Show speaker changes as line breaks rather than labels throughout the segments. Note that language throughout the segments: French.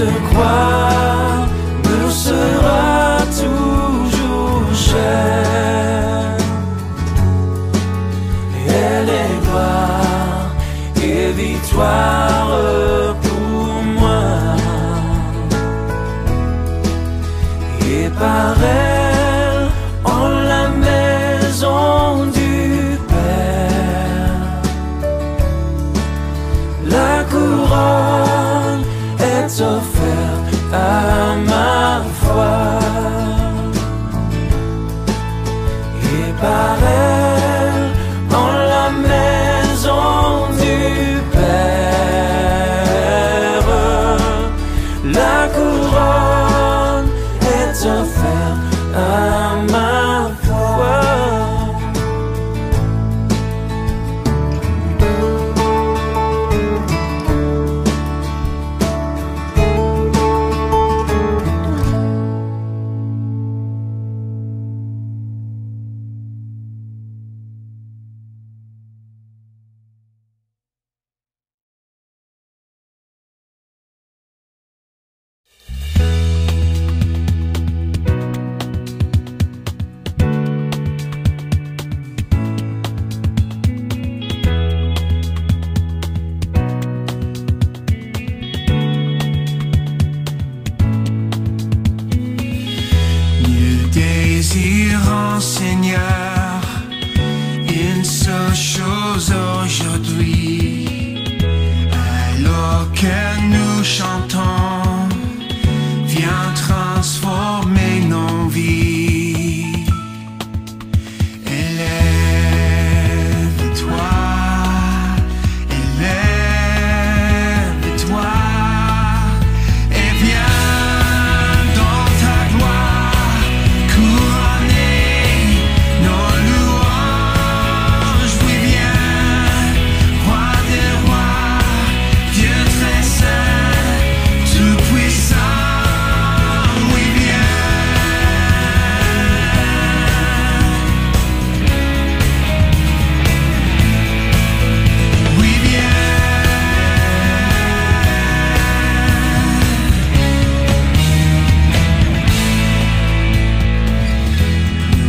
Cette croix me sera toujours chère. Elle est gloire et victoire pour moi. Et par elle, en la maison du Père, la couronne est offerte à ma foi. Et par elle, en la maison du Père, la couronne est offerte à ma foi.
Désirons, Seigneur, une seule chose aujourd'hui. Alors que nous chantons, viens transformer nos vies. Élève-toi, élève-toi, et viens dans ta gloire. Nos louanges, oui viens, roi des rois, Dieu très saint, tout puissant, oui viens. Oui viens.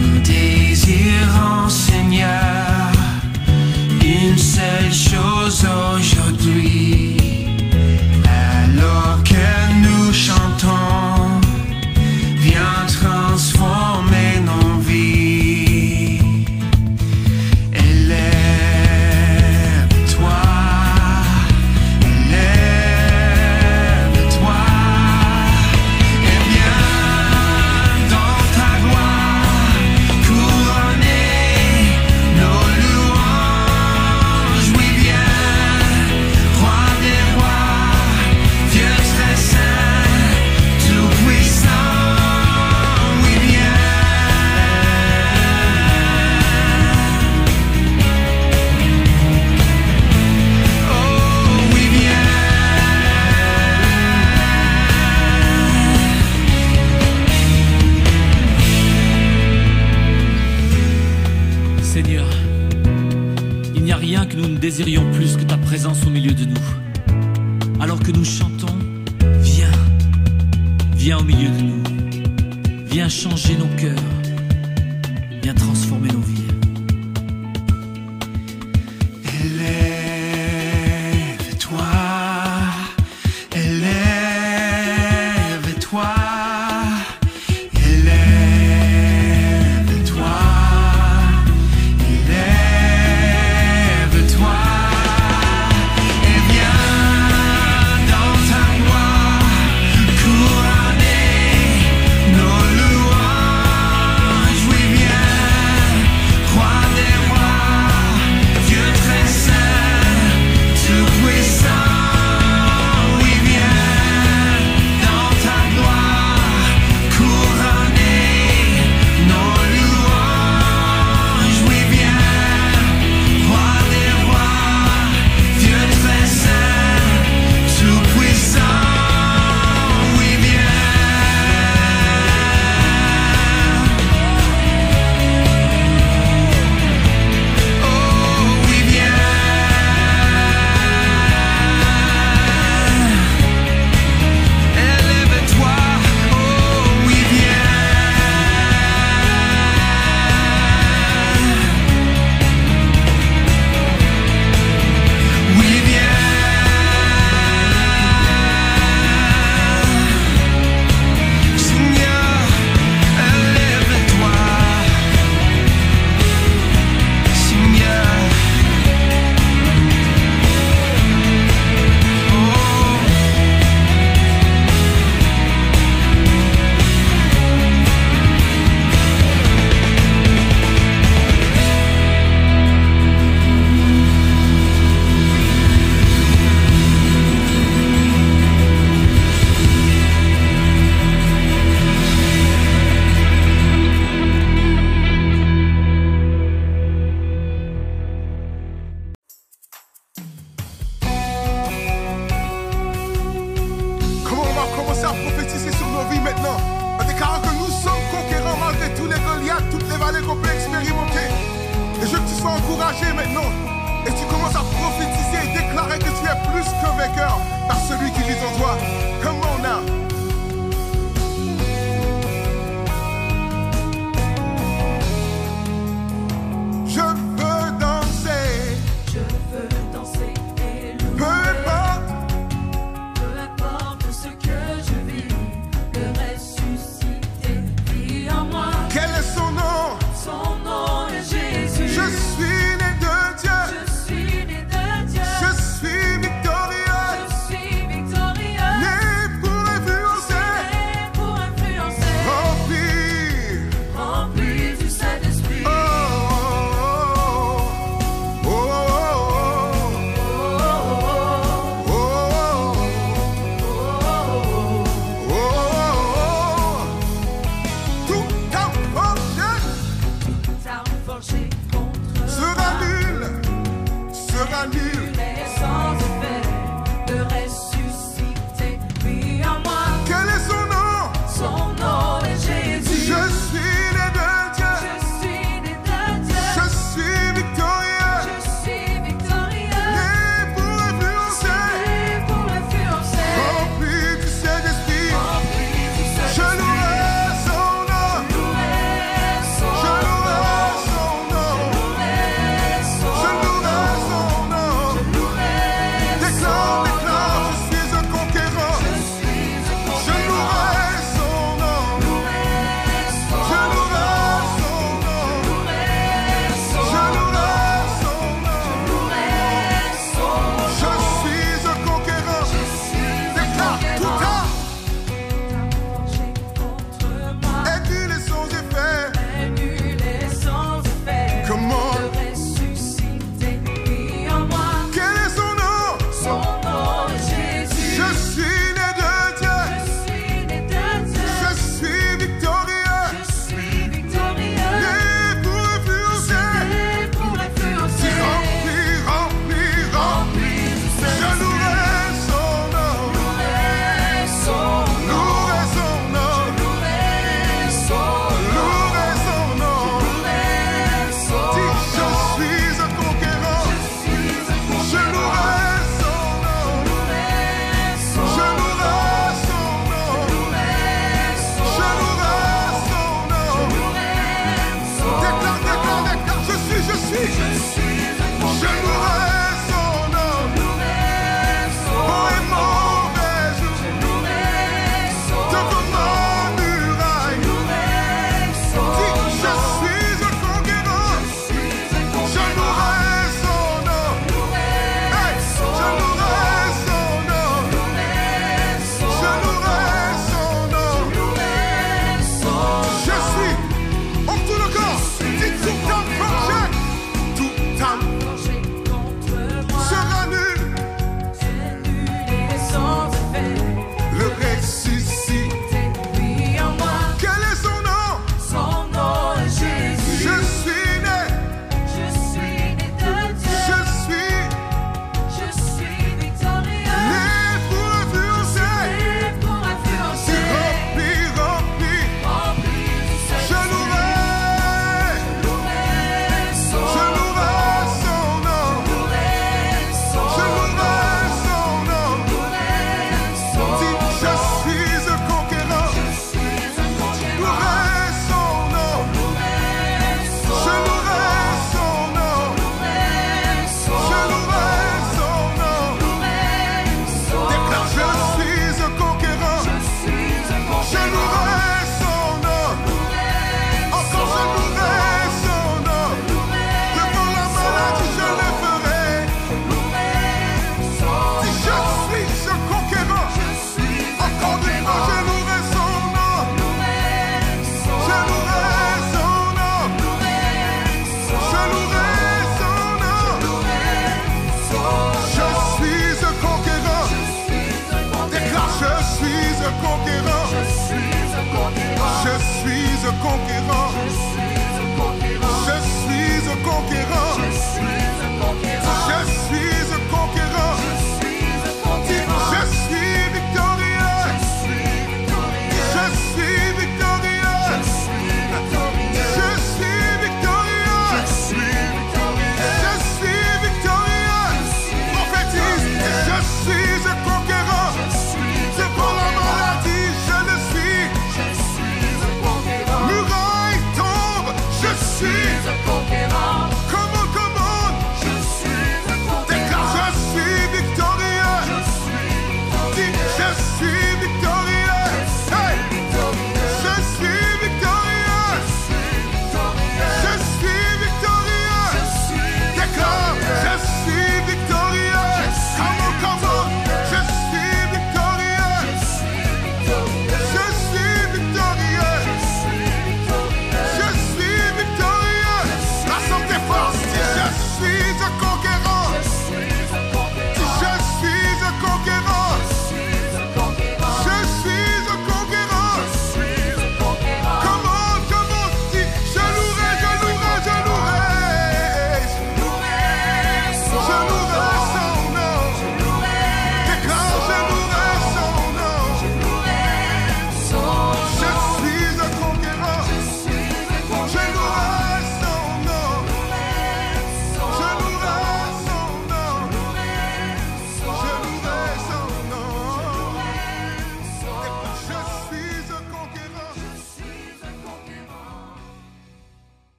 Nous désirons, Seigneur, une seule chose aujourd'hui. Alors que nous chantons, viens transformer nos vies. Élève-toi, élève-toi, et viens dans ta gloire, couronner nos louanges, oui viens, roi des rois, Dieu très saint, tout puissant, oui viens. Oh oui viens.
Seigneur, il n'y a rien que nous ne désirions plus que ta présence au milieu de nous. Alors que nous chantons, viens, viens au milieu de nous. Viens changer nos cœurs, viens transformer nos vies.
Élève-toi, élève-toi, élève-toi, élève-toi, et viens dans ta gloire, couronner nos louanges, oui viens,
t'encourager maintenant. Et tu commences à prophétiser et déclarer que tu es plus que vainqueur par celui qui vit en toi. Come on now. Je veux danser.
Je veux danser et louer.
Peu importe.
Peu importe ce que je vis, le ressuscité vit en moi.
Quel est son nom?
Son nom est Jésus.
Je suis né de Dieu.
Je suis né de Dieu.
Je suis victorieux.
Je suis victorieux.
Né pour influencer.
Né pour influencer.
Rempli.
Rempli du Saint-Esprit.
Oh, oh, oh, oh, oh, oh, oh. Tout approché
Arme forgée contre
sera
moi.
nul, sera nul.
Mais sans effet, le ressuscité vit en moi.
Quel est son nom?
Son nom est Jésus.
Je suis né de Dieu.
Je suis né de Dieu.
Je suis victorieux.
Je suis victorieux.
Né pour influencer.
Né pour influencer.
Rempli du Saint-Esprit.
Rempli du
Je
Saint-Esprit.
louerai son nom.
Louer son
Je louerai son nom.
Louer son
Je louerai son nom.
Louer
Déclare, déclare, je suis un conquérant.
Je suis un
Je louerai son nom.
Louer son
Je louerai son nom.
Louer son
Je louerai son nom.
Louer son
Je suis un conquérant. Déclare tout à
forgé contre moi.
et nul est son effet.
Nul est sans effet.
Comment?
Le ressuscité vit en moi.
Quel est son nom?
Son nom est Jésus.
Je suis né de Dieu.
Je suis né de Dieu.
Je suis victorieux.
Je suis victorieux.
Né pour influencer.
Né pour influencer.
Rempli, rempli, rempli. Je louerai son nom.
Louer son
Louerai son nom.
Louer son
Louerai son nom.
Louer son
Dis, je suis un conquérant. Je louerai son nom. Je louerai son nom. Je louerai son nom. Déclare, déclare, déclare. Je suis. Je louerai son nom. Bon et mauvais jour. Devant ma muraille. Dis, je suis un conquérant. Je louerai son nom. Hey, je louerai son nom. Je louerai son nom. Je suis. On tout le corps. Dis tout un projet. Tout un.
forgé contre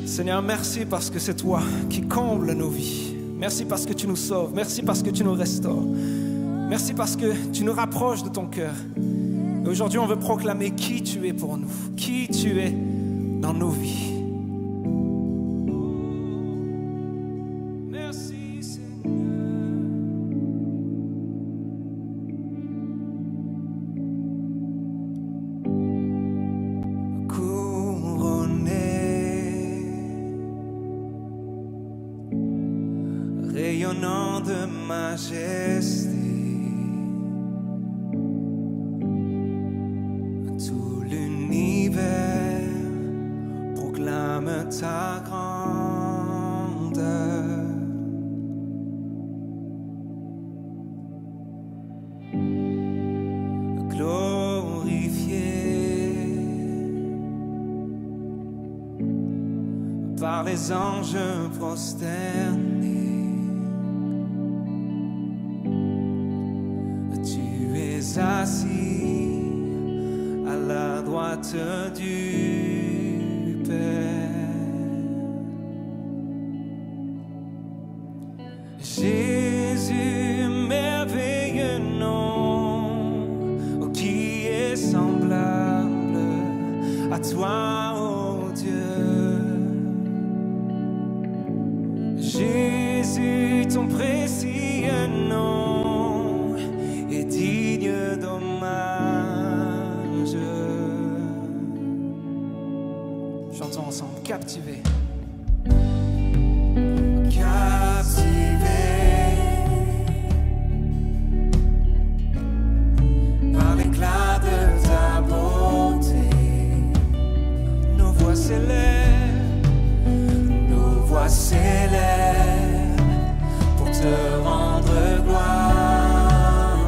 Seigneur, merci parce que c'est toi qui combles nos vies. Merci parce que tu nous sauves. Merci parce que tu nous restaures. Merci parce que tu nous rapproches de ton cœur. Et aujourd'hui, on veut proclamer qui tu es pour nous, qui tu es dans nos vies. Merci, Seigneur.
Rayonnant de majesté, tout l'univers proclame ta grandeur. Glorifié par les anges prosternés, assis à la droite du Père. Jésus, merveilleux nom, qui est semblable à toi, ô Dieu. Jésus, ton précieux nom est digne d'hommage. Chantons ensemble, captivé. Captivé par l'éclat de ta beauté, nos voix s'élèvent, nos voix s'élèvent pour te rendre gloire.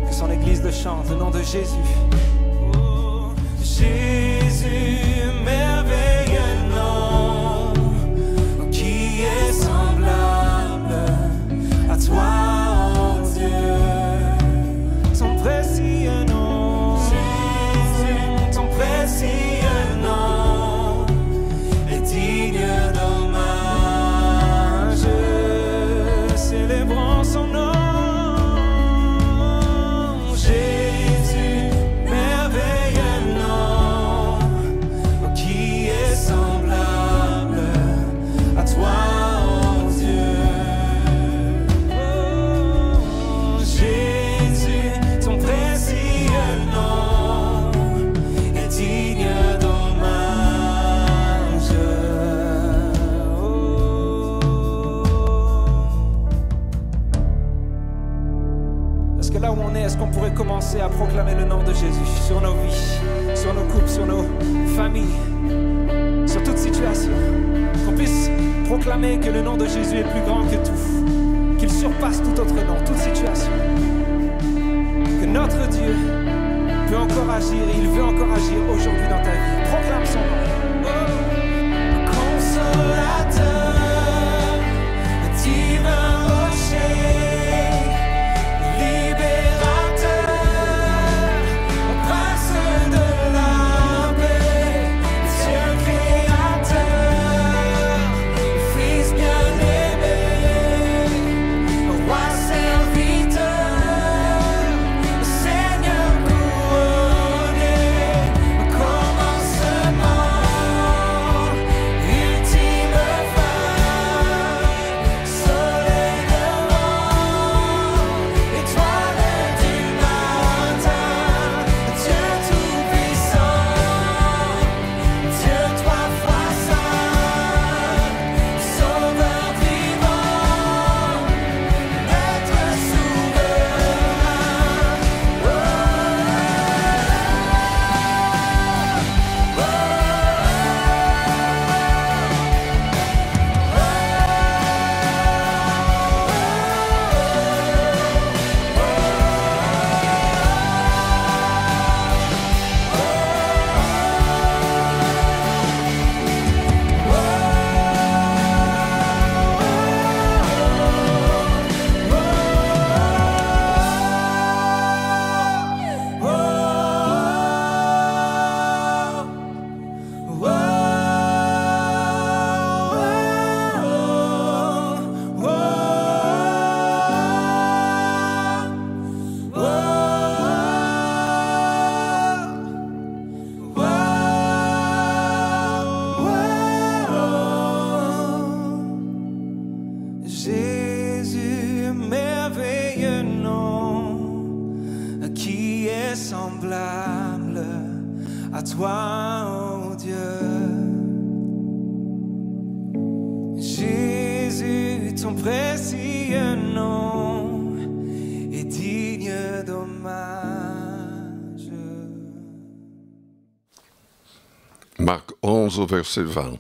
Que son Église le chante, le nom de Jésus. Oh, Jésus, merveilleux nom, qui est semblable à toi, oh Dieu. Ton précieux nom, Jésus, ton précieux nom est digne d'hommage. Célébrons son nom. Jésus, merveilleux nom, qui est semblable à toi, oh Dieu. Oh, Jésus, ton précieux nom est digne d'hommage. Oh. Est-ce que là où on est, est-ce qu'on pourrait commencer à proclamer le nom de Jésus sur nos vies, sur nos couples, sur nos familles, sur toute situation? Qu'on puisse proclamer que le nom de Jésus est plus grand que tout, qu'il surpasse tout autre nom, toute situation. Que notre Dieu peut encore agir et il veut encore agir aujourd'hui dans ta vie. Proclame son nom. Oh. Consolateur, divin rocher, libérateur, prince de la paix, Dieu créateur, Fils bien-aimé, roi serviteur, Seigneur couronné, commencement.
son précieux nom est digne d'hommage.
Marc 11 au verset 20.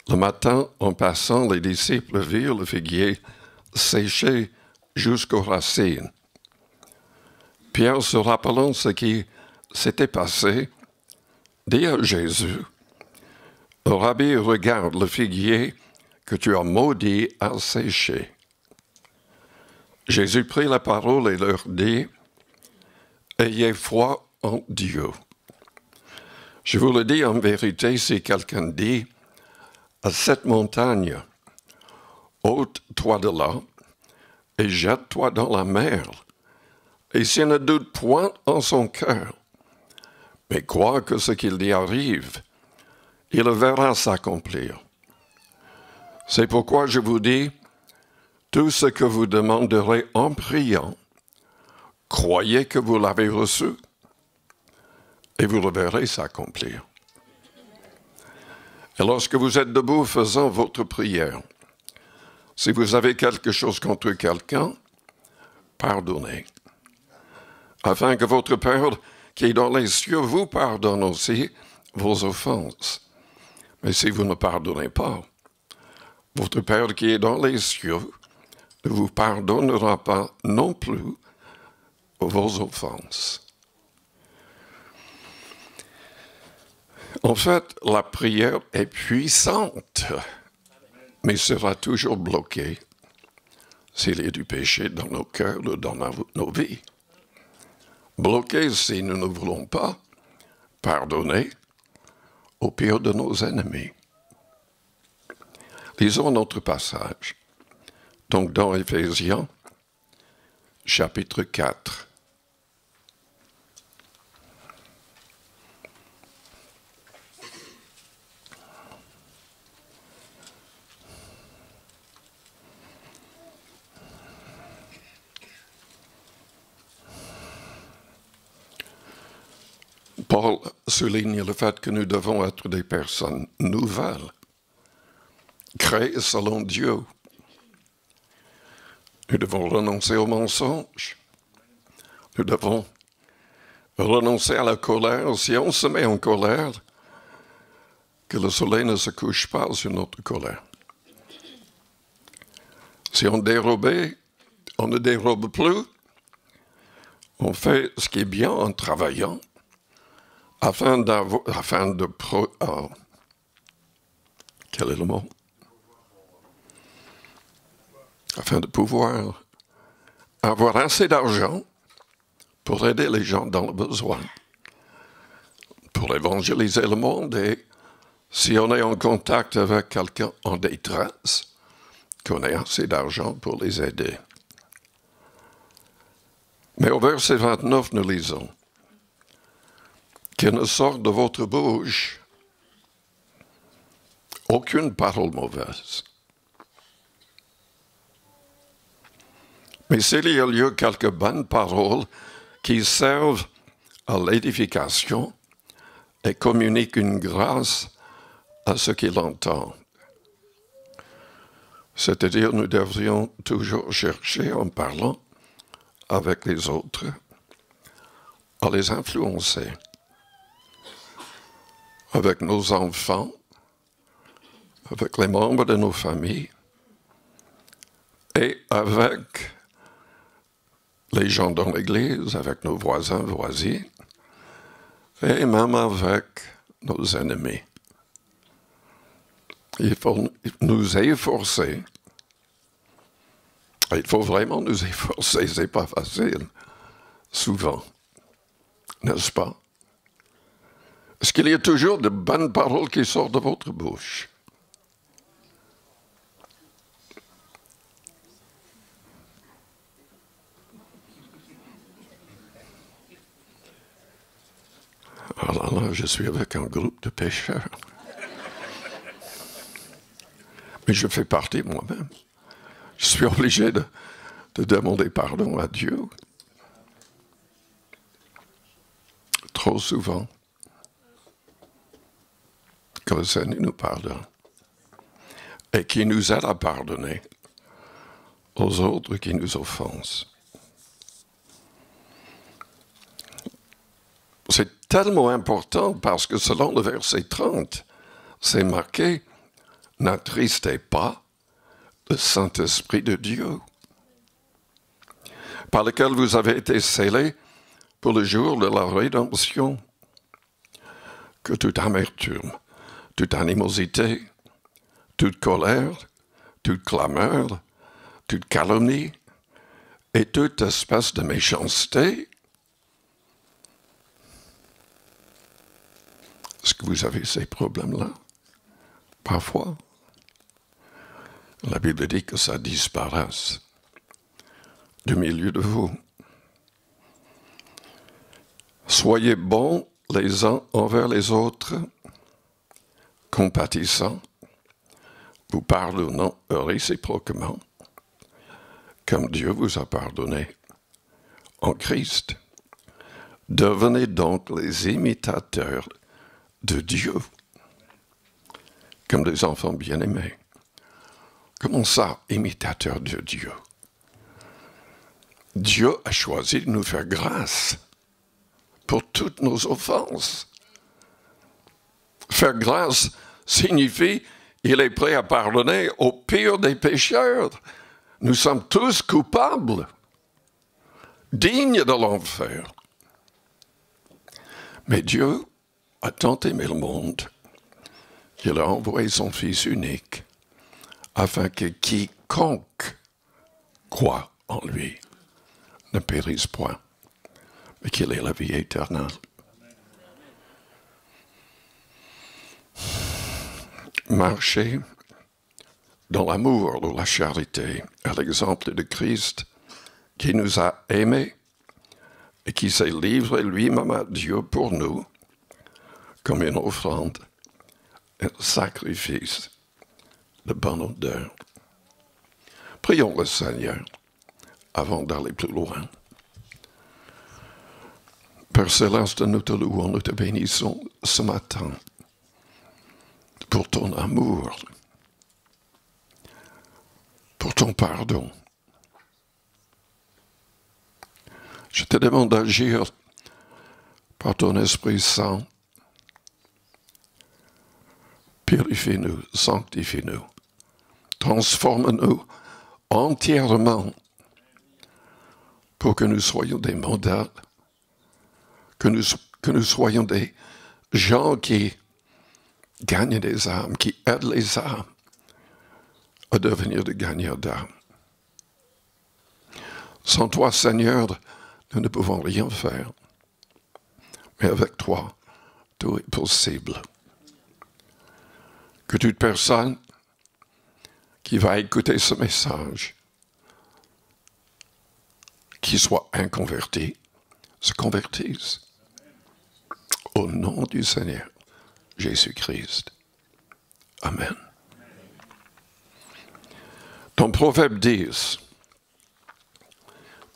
Le matin, en passant, les disciples virent le figuier séché jusqu'aux racines. Pierre, se rappelant ce qui s'était passé, dit à Jésus, « Rabbi, regarde, le figuier que tu as maudit a séché. » Jésus prit la parole et leur dit, « Ayez foi en Dieu. Je vous le dis en vérité, si quelqu'un dit à cette montagne, ôte-toi de là et jette-toi dans la mer, et s'il ne doute point en son cœur, mais croit que ce qu'il dit arrive, il le verra s'accomplir. C'est pourquoi je vous dis, tout ce que vous demanderez en priant, croyez que vous l'avez reçu, et vous le verrez s'accomplir. Et lorsque vous êtes debout faisant votre prière, si vous avez quelque chose contre quelqu'un, pardonnez, afin que votre Père qui est dans les cieux vous pardonne aussi vos offenses. Mais si vous ne pardonnez pas, votre Père qui est dans les cieux ne vous pardonnera pas non plus vos offenses. En fait, la prière est puissante, mais sera toujours bloquée s'il y a du péché dans nos cœurs ou dans nos vies. Bloquée si nous ne voulons pas pardonner au pire de nos ennemis. Lisons notre passage. Donc dans Éphésiens, chapitre 4. Paul souligne le fait que nous devons être des personnes nouvelles, créées selon Dieu. Nous devons renoncer au mensonge. Nous devons renoncer à la colère. Si on se met en colère, que le soleil ne se couche pas sur notre colère. Si on dérobait, on ne dérobe plus. On fait ce qui est bien en travaillant. Afin quel est le mot? Afin de pouvoir avoir assez d'argent pour aider les gens dans le besoin, pour évangéliser le monde et si on est en contact avec quelqu'un en détresse, qu'on ait assez d'argent pour les aider. Mais au verset 29, nous lisons qu'il ne sort de votre bouche aucune parole mauvaise. Mais s'il y a lieu quelques bonnes paroles qui servent à l'édification et communiquent une grâce à ceux qui l'entendent. C'est-à-dire, nous devrions toujours chercher, en parlant avec les autres, à les influencer. Avec nos enfants, avec les membres de nos familles et avec les gens dans l'Église, avec nos voisins, voisines et même avec nos ennemis. Il faut nous efforcer. Il faut vraiment nous efforcer, c'est pas facile, souvent, n'est-ce pas? Est-ce qu'il y a toujours de bonnes paroles qui sortent de votre bouche? Alors là, je suis avec un groupe de pécheurs. Mais je fais partie moi-même. Je suis obligé de demander pardon à Dieu. Trop souvent. Que le Seigneur nous pardonne et qui nous aide à pardonner aux autres qui nous offensent. C'est tellement important parce que selon le verset 30, c'est marqué « N'attristez pas le Saint-Esprit de Dieu, par lequel vous avez été scellés pour le jour de la rédemption. Que toute amertume, toute animosité, toute colère, toute clameur, toute calomnie et toute espèce de méchanceté. » Est-ce que vous avez ces problèmes-là? Parfois. La Bible dit que ça disparaisse du milieu de vous. Soyez bons les uns envers les autres, compatissants, vous pardonnant réciproquement, comme Dieu vous a pardonné en Christ. Devenez donc les imitateurs de Dieu, comme des enfants bien-aimés. Comment ça, imitateurs de Dieu? Dieu a choisi de nous faire grâce pour toutes nos offenses. Faire grâce signifie qu'il est prêt à pardonner au pire des pécheurs. Nous sommes tous coupables, dignes de l'enfer. Mais Dieu a tant aimé le monde qu'il a envoyé son Fils unique afin que quiconque croit en lui ne périsse point, mais qu'il ait la vie éternelle. Marcher dans l'amour de la charité, à l'exemple de Christ qui nous a aimés et qui s'est livré lui-même à Dieu pour nous, comme une offrande, un sacrifice de bonne odeur. Prions le Seigneur avant d'aller plus loin. Père Céleste, nous te louons, nous te bénissons ce matin pour ton amour, pour ton pardon. Je te demande d'agir par ton Esprit Saint. Purifie-nous, sanctifie-nous, transforme-nous entièrement pour que nous soyons des modèles, que nous soyons des gens qui gagnent des âmes, qui aident les âmes à devenir des gagneurs d'âmes. Sans toi, Seigneur, nous ne pouvons rien faire. Mais avec toi, tout est possible. Que toute personne qui va écouter ce message, qui soit inconvertie, se convertisse. Au nom du Seigneur Jésus-Christ. Amen. Dans Proverbe 10,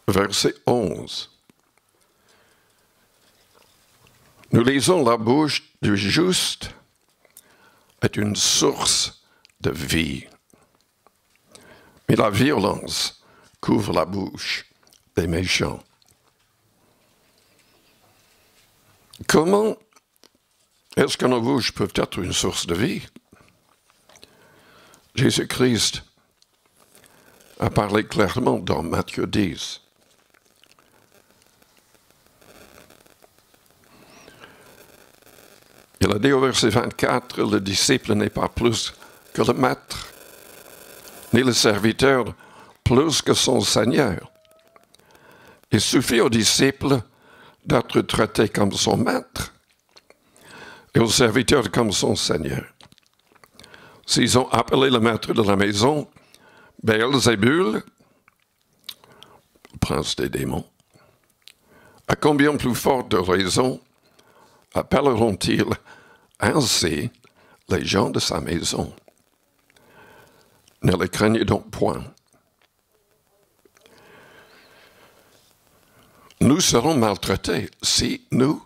verset 11, nous lisons: la bouche du juste est une source de vie, mais la violence couvre la bouche des méchants. Comment est-ce que nos bouches peuvent être une source de vie? Jésus-Christ a parlé clairement dans Matthieu 10. Il a dit au verset 24, le disciple n'est pas plus que le maître, ni le serviteur plus que son Seigneur. Il suffit au disciple d'être traité comme son maître et au serviteur comme son Seigneur. S'ils ont appelé le maître de la maison Béelzébul, prince des démons, à combien plus forte raison appelleront-ils ainsi les gens de sa maison? Ne les craignez donc point. Nous serons maltraités si nous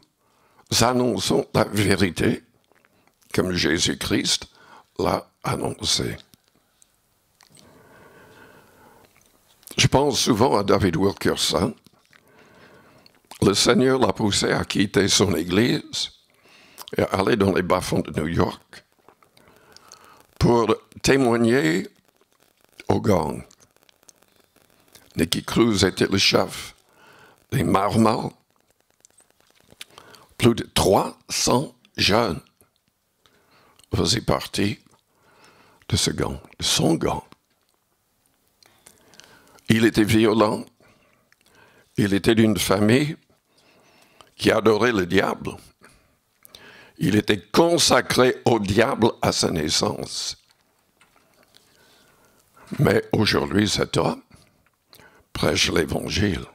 annonçons la vérité comme Jésus-Christ l'a annoncé. Je pense souvent à David Wilkerson. Le Seigneur l'a poussé à quitter son église et à aller dans les bas-fonds de New York pour témoigner aux gangs. Nicky Cruz était le chef des Marmals. Plus de 300 jeunes faisaient partie de ce gang, de son gang. Il était violent. Il était d'une famille qui adorait le diable. Il était consacré au diable à sa naissance. Mais aujourd'hui, cet homme prêche l'Évangile.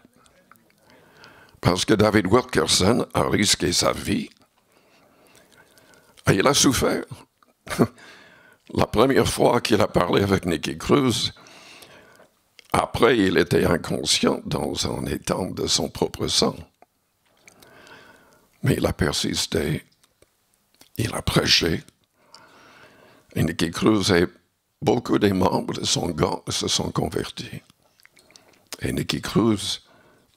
Parce que David Wilkerson a risqué sa vie. Et il a souffert. La première fois qu'il a parlé avec Nicky Cruz, après, il était inconscient dans un étang de son propre sang. Mais il a persisté, il a prêché. Et Nicky Cruz et beaucoup des membres de son gang se sont convertis. Et Nicky Cruz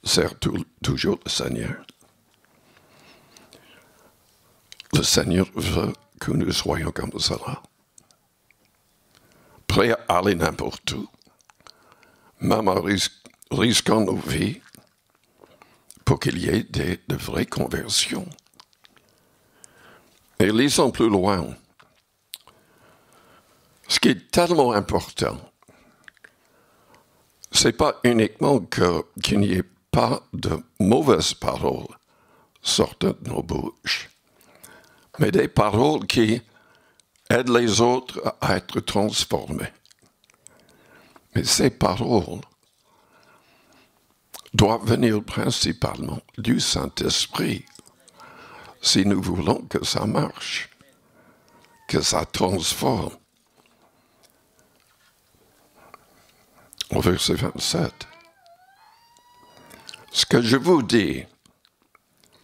sert toujours le Seigneur. Le Seigneur veut que nous soyons comme cela. Prêts à aller n'importe où. Même en risquant nos vies, pour qu'il y ait de vraies conversions. Et lisons plus loin. Ce qui est tellement important, ce n'est pas uniquement qu'il n'y ait pas de mauvaises paroles sortant de nos bouches, mais des paroles qui aident les autres à être transformés. Mais ces paroles doivent venir principalement du Saint-Esprit si nous voulons que ça marche, que ça transforme. Au verset 27, ce que je vous dis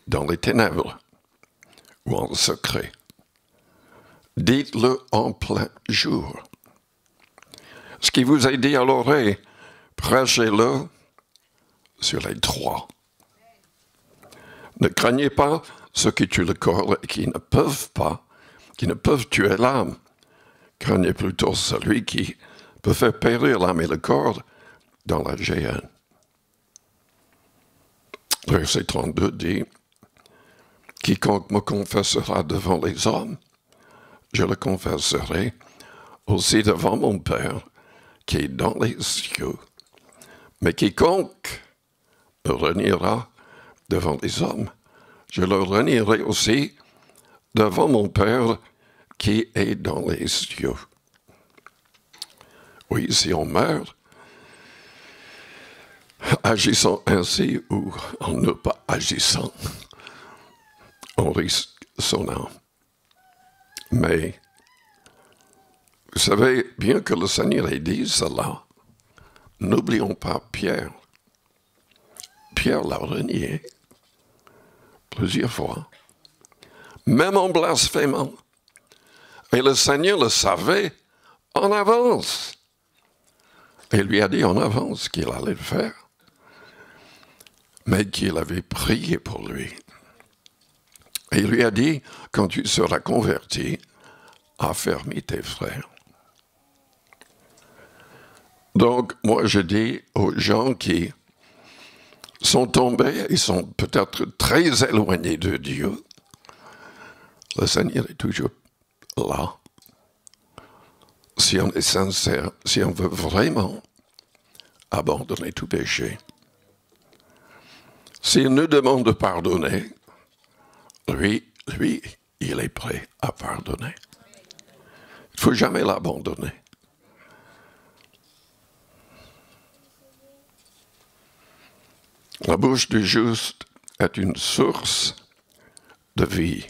dans les ténèbres ou en secret, dites-le en plein jour. Ce qui vous est dit à l'oreille, prêchez-le sur les toits. Ne craignez pas ceux qui tuent le corps et qui ne peuvent tuer l'âme. Craignez plutôt celui qui peut faire périr l'âme et le corps dans la géhenne. Verset 32 dit, « Quiconque me confessera devant les hommes, je le confesserai aussi devant mon Père qui est dans les cieux. Mais quiconque me reniera devant les hommes, je le renierai aussi devant mon Père qui est dans les cieux. » Oui, si on meurt, agissant ainsi ou en ne pas agissant, on risque son âme. Mais, vous savez, bien que le Seigneur ait dit cela, n'oublions pas Pierre. Pierre l'a renié plusieurs fois, même en blasphémant. Et le Seigneur le savait en avance. Et lui a dit en avance qu'il allait le faire, mais qu'il avait prié pour lui. Et il lui a dit, quand tu seras converti, affermis tes frères. Donc, moi je dis aux gens qui sont tombés et sont peut-être très éloignés de Dieu, le Seigneur est toujours là. Si on est sincère, si on veut vraiment abandonner tout péché. S'il nous demande de pardonner, lui, il est prêt à pardonner. Il ne faut jamais l'abandonner. La bouche du juste est une source de vie.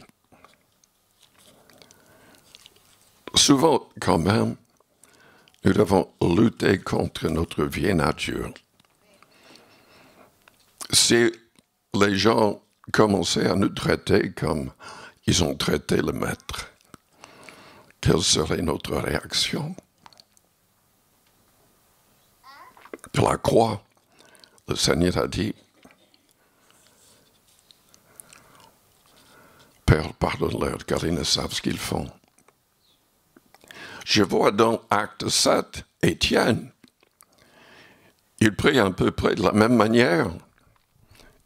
Souvent, quand même, nous devons lutter contre notre vieille nature. Si les gens commençaient à nous traiter comme ils ont traité le maître, quelle serait notre réaction? sur la croix, le Seigneur a dit, Père, pardonne-leur, car ils ne savent ce qu'ils font. Je vois dans Acte 7, Étienne, il prie à peu près de la même manière.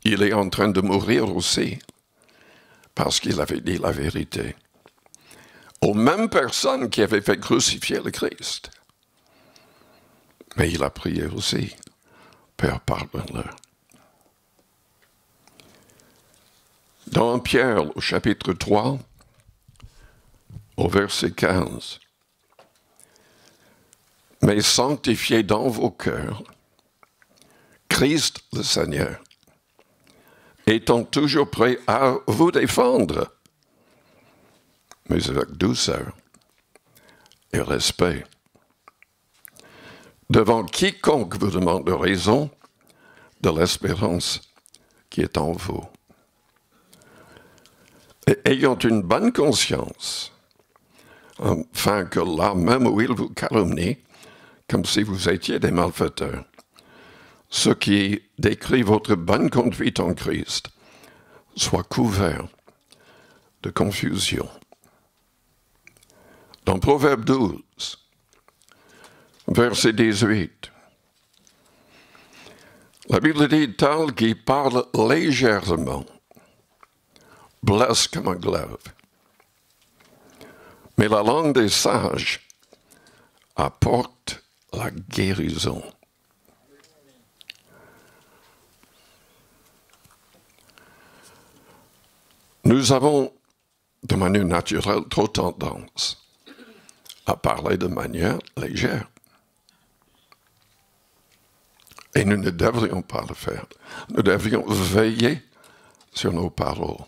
Il est en train de mourir aussi, parce qu'il avait dit la vérité aux mêmes personnes qui avaient fait crucifier le Christ. Mais il a prié aussi, Père, pardonne-leur. Dans Pierre, au chapitre 3, au verset 15, « Mais sanctifiez dans vos cœurs Christ le Seigneur, étant toujours prêt à vous défendre, mais avec douceur et respect, devant quiconque vous demande raison de l'espérance qui est en vous. Et ayant une bonne conscience, afin que là même où il vous calomnie, comme si vous étiez des malfaiteurs, ceux qui décrivent votre bonne conduite en Christ soient couverts de confusion. » Dans Proverbe 12, verset 18, la Bible dit, tel qui parle légèrement blesse comme un glaive. Mais la langue des sages apporte la guérison. Nous avons, de manière naturelle, trop tendance à parler de manière légère. Et nous ne devrions pas le faire. Nous devrions veiller sur nos paroles,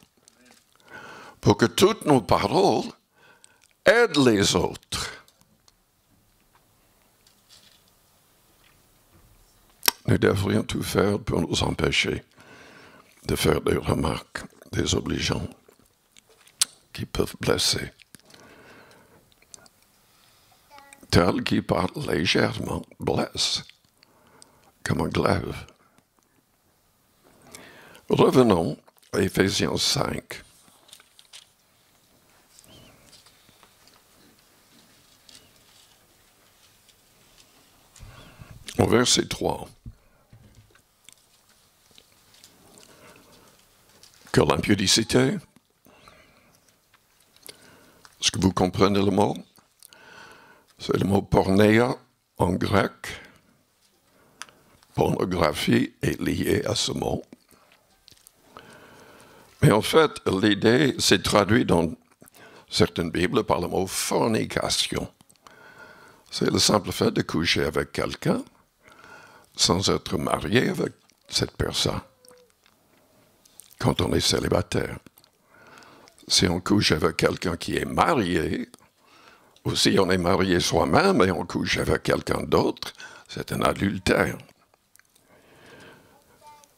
pour que toutes nos paroles aident les autres. Nous devrions tout faire pour nous empêcher de faire des remarques désobligeantes qui peuvent blesser. Tel qui parle légèrement blesse comme un glaive. Revenons à Éphésiens 5. Au verset 3. Que l'impudicité, est-ce que vous comprenez le mot? C'est le mot pornéia en grec. Pornographie est liée à ce mot. Mais en fait, l'idée s'est traduite dans certaines Bibles par le mot fornication. C'est le simple fait de coucher avec quelqu'un sans être marié avec cette personne. Quand on est célibataire. Si on couche avec quelqu'un qui est marié, ou si on est marié soi-même et on couche avec quelqu'un d'autre, c'est un adultère.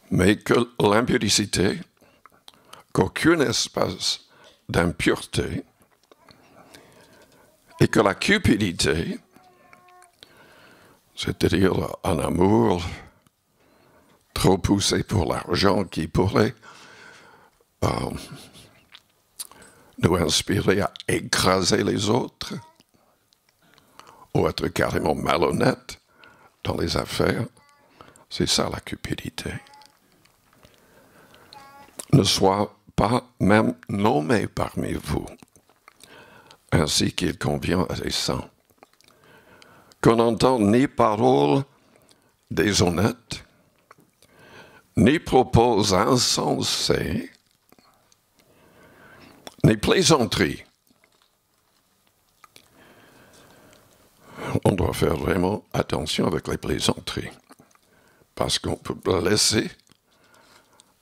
Mais que l'impudicité, qu'aucun espace d'impureté, et que la cupidité, c'est-à-dire un amour trop poussé pour l'argent qui pourrait nous inspirer à écraser les autres, ou être carrément malhonnête dans les affaires, c'est ça la cupidité. Ne soit pas même nommé parmi vous, ainsi qu'il convient à des saints. Qu'on n'entende ni paroles déshonnêtes, ni propos insensés, ni plaisanteries. On doit faire vraiment attention avec les plaisanteries, parce qu'on peut blesser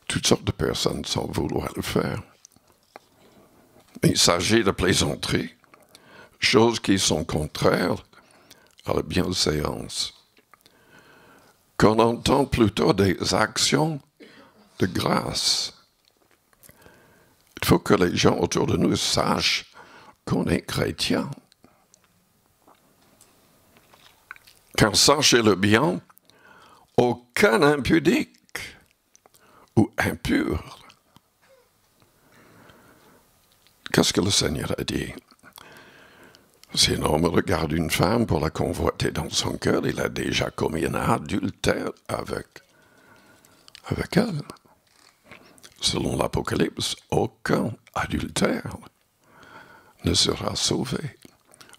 toutes sortes de personnes sans vouloir le faire. Il s'agit de plaisanteries, choses qui sont contraires à la bienséance. Qu'on entend plutôt des actions de grâce. Il faut que les gens autour de nous sachent qu'on est chrétien. Car sachez-le bien, aucun impudique ou impur. Qu'est-ce que le Seigneur a dit? Si un homme regarde une femme pour la convoiter dans son cœur, il a déjà commis un adultère avec elle. Selon l'Apocalypse, aucun adultère ne sera sauvé.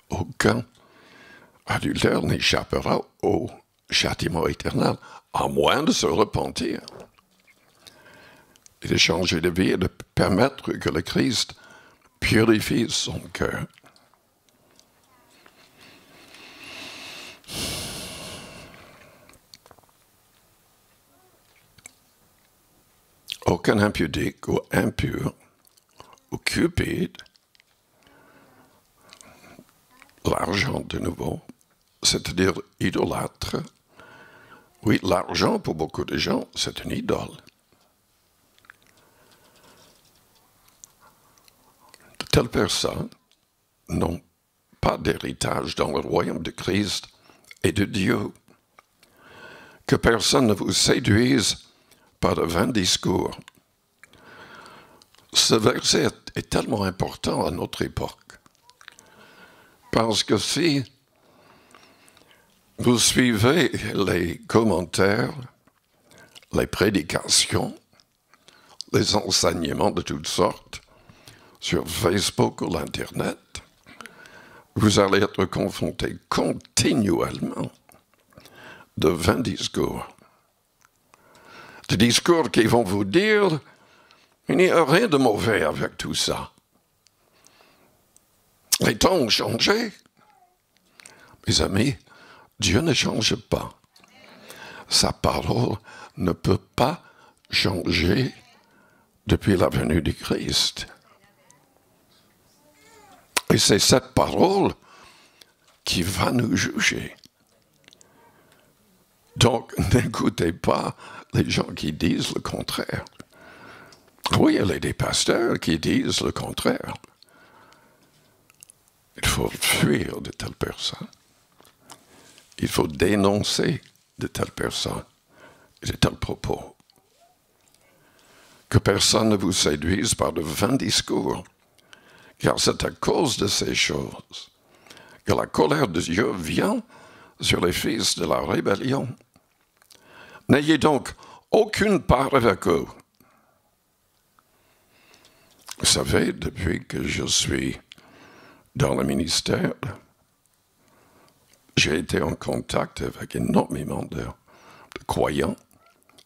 Aucun adultère n'échappera au châtiment éternel, à moins de se repentir et de changer de vie et de permettre que le Christ purifie son cœur. Aucun impudique ou impur ou cupide, l'argent de nouveau, c'est-à-dire idolâtre. Oui, l'argent pour beaucoup de gens, c'est une idole. De telles personnes n'ont pas d'héritage dans le royaume de Christ et de Dieu. Que personne ne vous séduise par de vains discours. Ce verset est tellement important à notre époque. Parce que si vous suivez les commentaires, les prédications, les enseignements de toutes sortes sur Facebook ou l'Internet, vous allez être confronté continuellement de vains discours. Des discours qui vont vous dire il n'y a rien de mauvais avec tout ça. Les temps ont changé. Mes amis, Dieu ne change pas. Sa parole ne peut pas changer depuis la venue du Christ. Et c'est cette parole qui va nous juger. Donc, n'écoutez pas les gens qui disent le contraire. Oui, il y a des pasteurs qui disent le contraire. Il faut fuir de telles personnes. Il faut dénoncer de telles personnes et de tels propos. Que personne ne vous séduise par de vains discours, car c'est à cause de ces choses que la colère de Dieu vient sur les fils de la rébellion. N'ayez donc aucune part avec eux. Vous savez, depuis que je suis dans le ministère, j'ai été en contact avec énormément de croyants,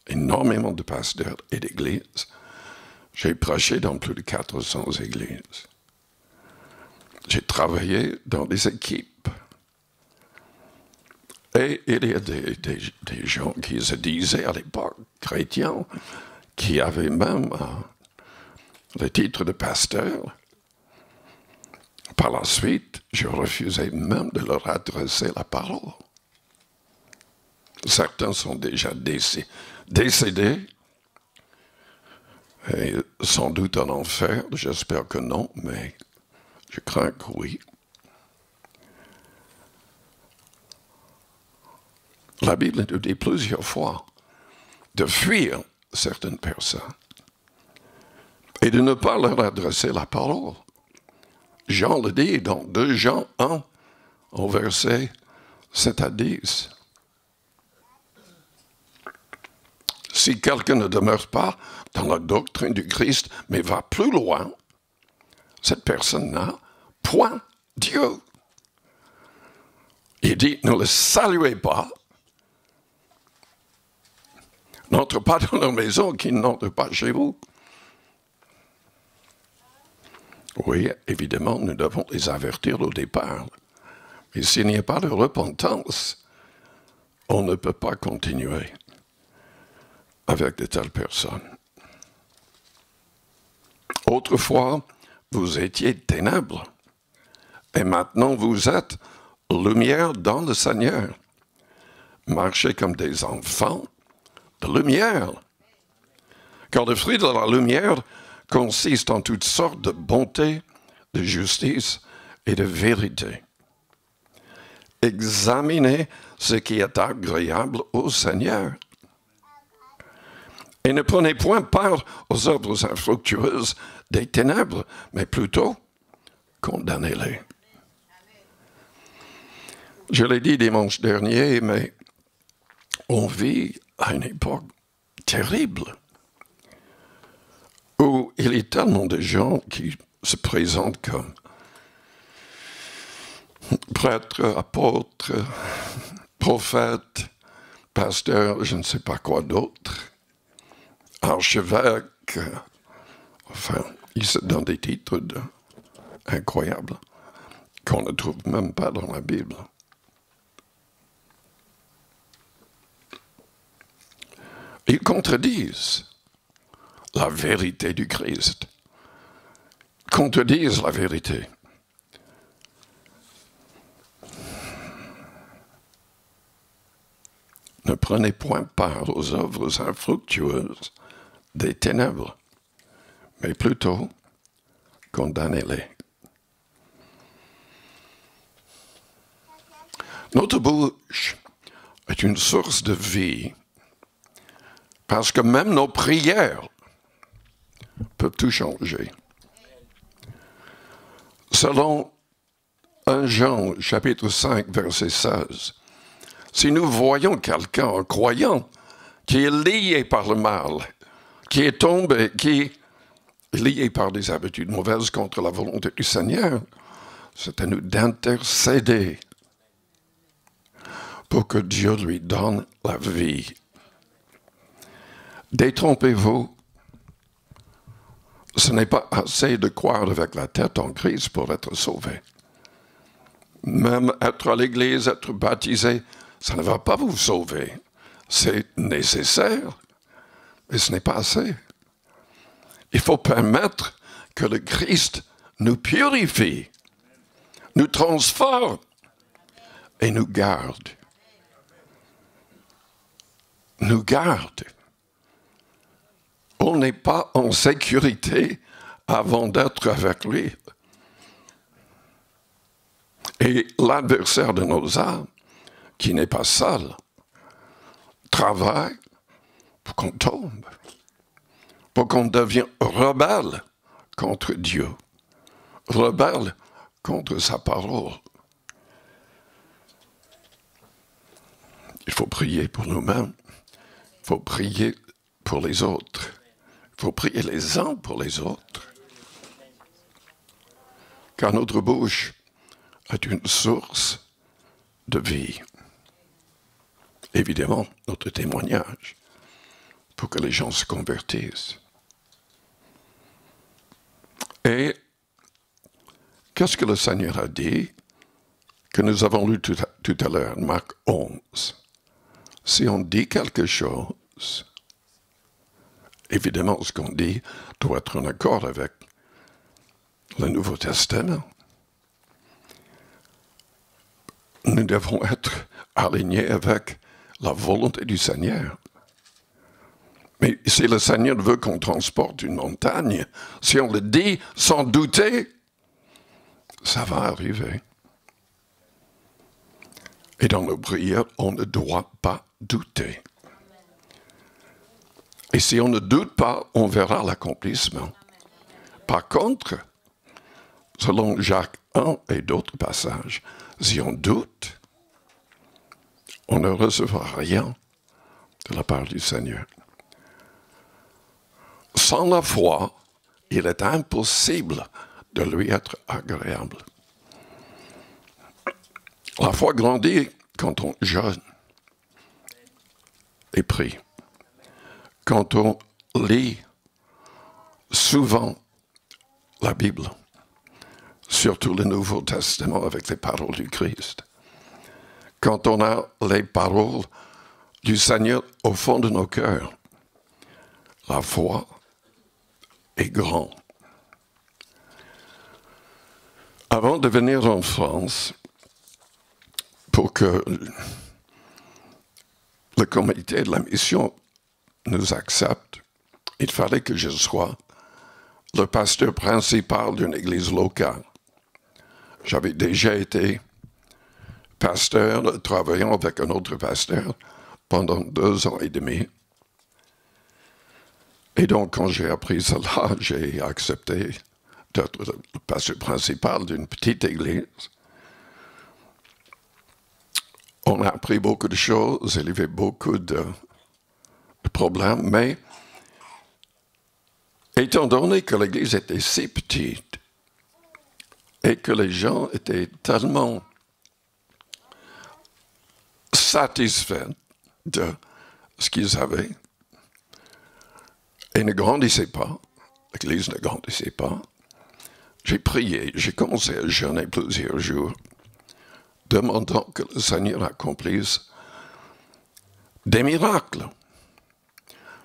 énormément de pasteurs et d'églises. J'ai prêché dans plus de 400 églises. J'ai travaillé dans des équipes. Et il y a des gens qui se disaient à l'époque chrétiens, qui avaient même le titre de pasteur. Par la suite, je refusais même de leur adresser la parole. Certains sont déjà décédés, et sans doute en enfer, j'espère que non, mais je crains que oui. La Bible nous dit plusieurs fois de fuir certaines personnes et de ne pas leur adresser la parole. Jean le dit dans 2 Jean 1, au verset 7 à 10. Si quelqu'un ne demeure pas dans la doctrine du Christ, mais va plus loin, cette personne n'a point Dieu. Il dit, ne le saluez pas, n'entre pas dans leur maison, qui n'entre pas chez vous. Oui, évidemment, nous devons les avertir au départ. Mais s'il n'y a pas de repentance, on ne peut pas continuer avec de telles personnes. Autrefois, vous étiez ténèbres, et maintenant vous êtes lumière dans le Seigneur. Marchez comme des enfants de lumière. Car le fruit de la lumière consiste en toutes sortes de bonté, de justice et de vérité. examinez ce qui est agréable au Seigneur. Et ne prenez point part aux œuvres infructueuses des ténèbres, mais plutôt condamnez-les. Je l'ai dit dimanche dernier, mais on vit à une époque terrible où il y a tellement de gens qui se présentent comme prêtres, apôtres, prophètes, pasteurs, je ne sais pas quoi d'autre, archevêques, enfin, ils se donnent des titres incroyables qu'on ne trouve même pas dans la Bible. Ils contredisent la vérité du Christ. Contredisent la vérité. Ne prenez point part aux œuvres infructueuses des ténèbres, mais plutôt condamnez-les. Notre bouche est une source de vie, parce que même nos prières peuvent tout changer. Selon 1 Jean, chapitre 5, verset 16, si nous voyons quelqu'un, un croyant, qui est lié par le mal, qui est tombé, qui est lié par des habitudes mauvaises contre la volonté du Seigneur, c'est à nous d'intercéder pour que Dieu lui donne la vie. Détrompez-vous, ce n'est pas assez de croire avec la tête en Christ pour être sauvé. Même être à l'Église, être baptisé, ça ne va pas vous sauver. C'est nécessaire, mais ce n'est pas assez. Il faut permettre que le Christ nous purifie, nous transforme et nous garde. Nous garde. On n'est pas en sécurité avant d'être avec lui. Et l'adversaire de nos âmes, qui n'est pas seul, travaille pour qu'on tombe, pour qu'on devienne rebelle contre Dieu, rebelle contre sa parole. Il faut prier pour nous-mêmes, il faut prier pour les autres. Il faut prier les uns pour les autres. Car notre bouche est une source de vie. Évidemment, notre témoignage pour que les gens se convertissent. Et qu'est-ce que le Seigneur a dit que nous avons lu tout à l'heure, Marc 11. Si on dit quelque chose, évidemment, ce qu'on dit doit être en accord avec le Nouveau Testament. Nous devons être alignés avec la volonté du Seigneur. Mais si le Seigneur veut qu'on transporte une montagne, si on le dit sans douter, ça va arriver. Et dans nos prières, on ne doit pas douter. Et si on ne doute pas, on verra l'accomplissement. Par contre, selon Jacques 1 et d'autres passages, si on doute, on ne recevra rien de la part du Seigneur. Sans la foi, il est impossible de lui être agréable. La foi grandit quand on jeûne et prie. Quand on lit souvent la Bible, surtout le Nouveau Testament avec les paroles du Christ, quand on a les paroles du Seigneur au fond de nos cœurs, la foi est grande. Avant de venir en France, pour que le comité de la mission nous accepte, il fallait que je sois le pasteur principal d'une église locale. J'avais déjà été pasteur travaillant avec un autre pasteur pendant 2 ans et demi. Et donc, quand j'ai appris cela, j'ai accepté d'être le pasteur principal d'une petite église. On a appris beaucoup de choses, il y avait beaucoup de problèmes, mais étant donné que l'église était si petite et que les gens étaient tellement satisfaits de ce qu'ils avaient et ne grandissaient pas, l'église ne grandissait pas, j'ai prié, j'ai commencé à jeûner plusieurs jours, demandant que le Seigneur accomplisse des miracles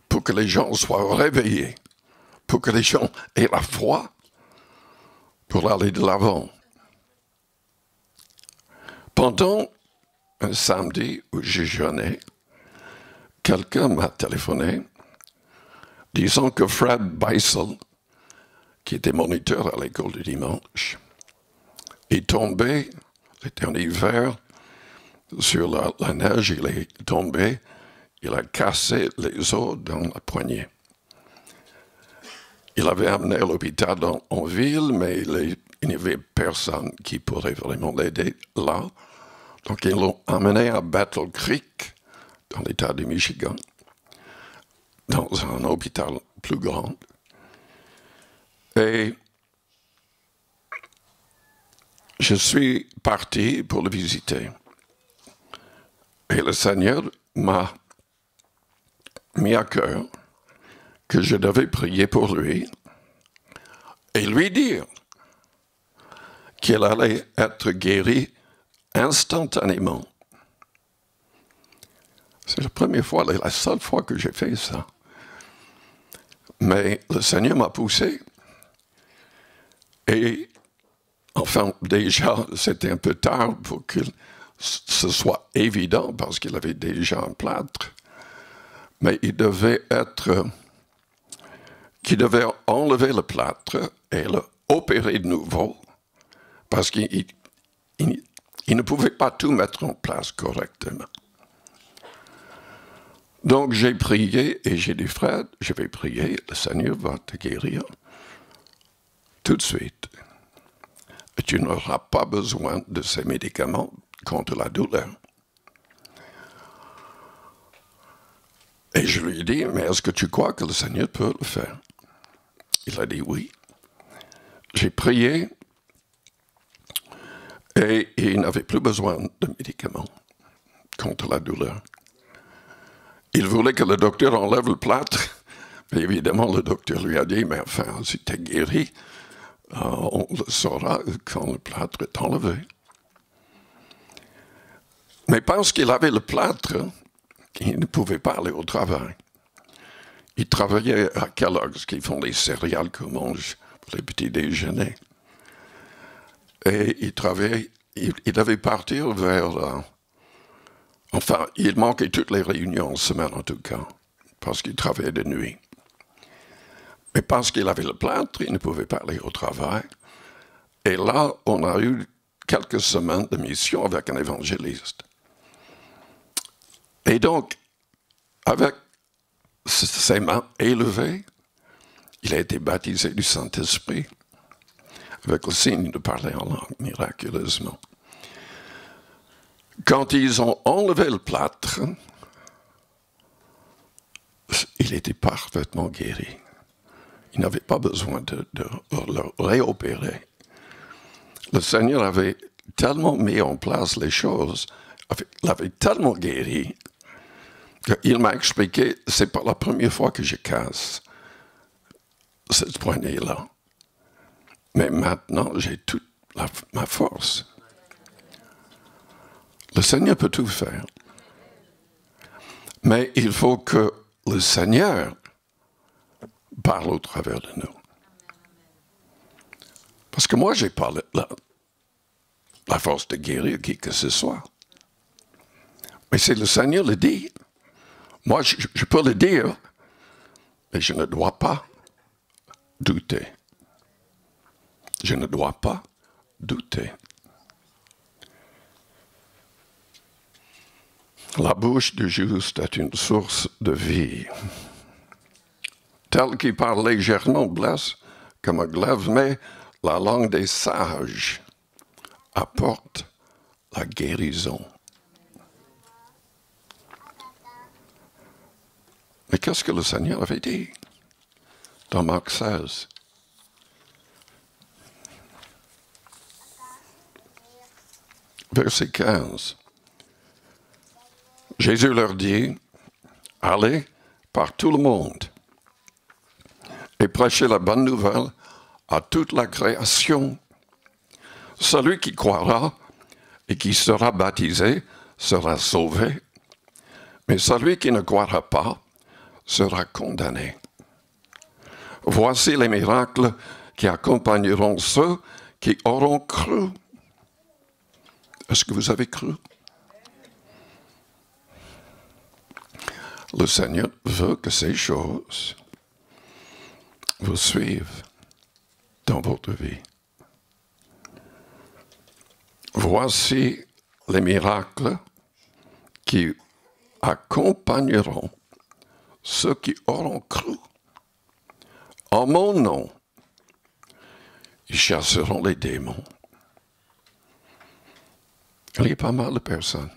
pour que les gens soient réveillés, pour que les gens aient la foi pour aller de l'avant. Pendant un samedi où j'ai jeûné, quelqu'un m'a téléphoné disant que Fred Beisel, qui était moniteur à l'école du dimanche, est tombé, c'était en hiver, sur la neige, il est tombé, il a cassé les os dans la poignée. Il avait amené à l'hôpital en ville, mais il n'y avait personne qui pourrait vraiment l'aider là. Donc ils l'ont amené à Battle Creek, dans l'État du Michigan, dans un hôpital plus grand. Et je suis parti pour le visiter. Et le Seigneur m'a mis à cœur que je devais prier pour lui et lui dire qu'il allait être guéri instantanément. C'est la première fois, la seule fois que j'ai fait ça. Mais le Seigneur m'a poussé. Et enfin, déjà, c'était un peu tard pour que ce soit évident parce qu'il avait déjà un plâtre. Mais il devait enlever le plâtre et l'opérer de nouveau parce qu'il ne pouvait pas tout mettre en place correctement. Donc j'ai prié et j'ai dit, Fred, je vais prier, le Seigneur va te guérir tout de suite. Et tu n'auras pas besoin de ces médicaments contre la douleur. Et je lui ai dit, mais est-ce que tu crois que le Seigneur peut le faire? Il a dit oui. J'ai prié et il n'avait plus besoin de médicaments contre la douleur. Il voulait que le docteur enlève le plâtre, mais évidemment le docteur lui a dit, mais enfin, si tu es guéri, on le saura quand le plâtre est enlevé. Mais parce qu'il avait le plâtre, il ne pouvait pas aller au travail. Il travaillait à Kellogg's, qui font les céréales qu'on mange pour les petits déjeuners. Et il devait partir vers... enfin, il manquait toutes les réunions en semaine en tout cas, parce qu'il travaillait de nuit. Mais parce qu'il avait le plâtre, il ne pouvait pas aller au travail. Et là, on a eu quelques semaines de mission avec un évangéliste. Et donc, avec ses mains élevées, il a été baptisé du Saint-Esprit, avec le signe de parler en langue, miraculeusement. Quand ils ont enlevé le plâtre, il était parfaitement guéri. Il n'avait pas besoin de le réopérer. Le Seigneur avait tellement mis en place les choses, l'avait tellement guéri, qu'il m'a expliqué, c'est pas la première fois que je casse cette poignée-là. Mais maintenant, j'ai toute ma force. Le Seigneur peut tout faire. Mais il faut que le Seigneur parle au travers de nous. Parce que moi, je n'ai pas la force de guérir qui que ce soit. Mais c'est le Seigneur le dit. Moi, je peux le dire, mais je ne dois pas douter. Je ne dois pas douter. La bouche du juste est une source de vie. Tel qui parle légèrement blesse comme un glaive, mais la langue des sages apporte la guérison. Mais qu'est-ce que le Seigneur avait dit dans Marc 16? Verset 15. Jésus leur dit, allez par tout le monde et prêchez la bonne nouvelle à toute la création. Celui qui croira et qui sera baptisé sera sauvé, mais celui qui ne croira pas sera condamné. Voici les miracles qui accompagneront ceux qui auront cru. Est-ce que vous avez cru? Le Seigneur veut que ces choses vous suivent dans votre vie. Voici les miracles qui accompagneront ceux qui auront cru. En mon nom, ils chasseront les démons. Il y a pas mal de personnes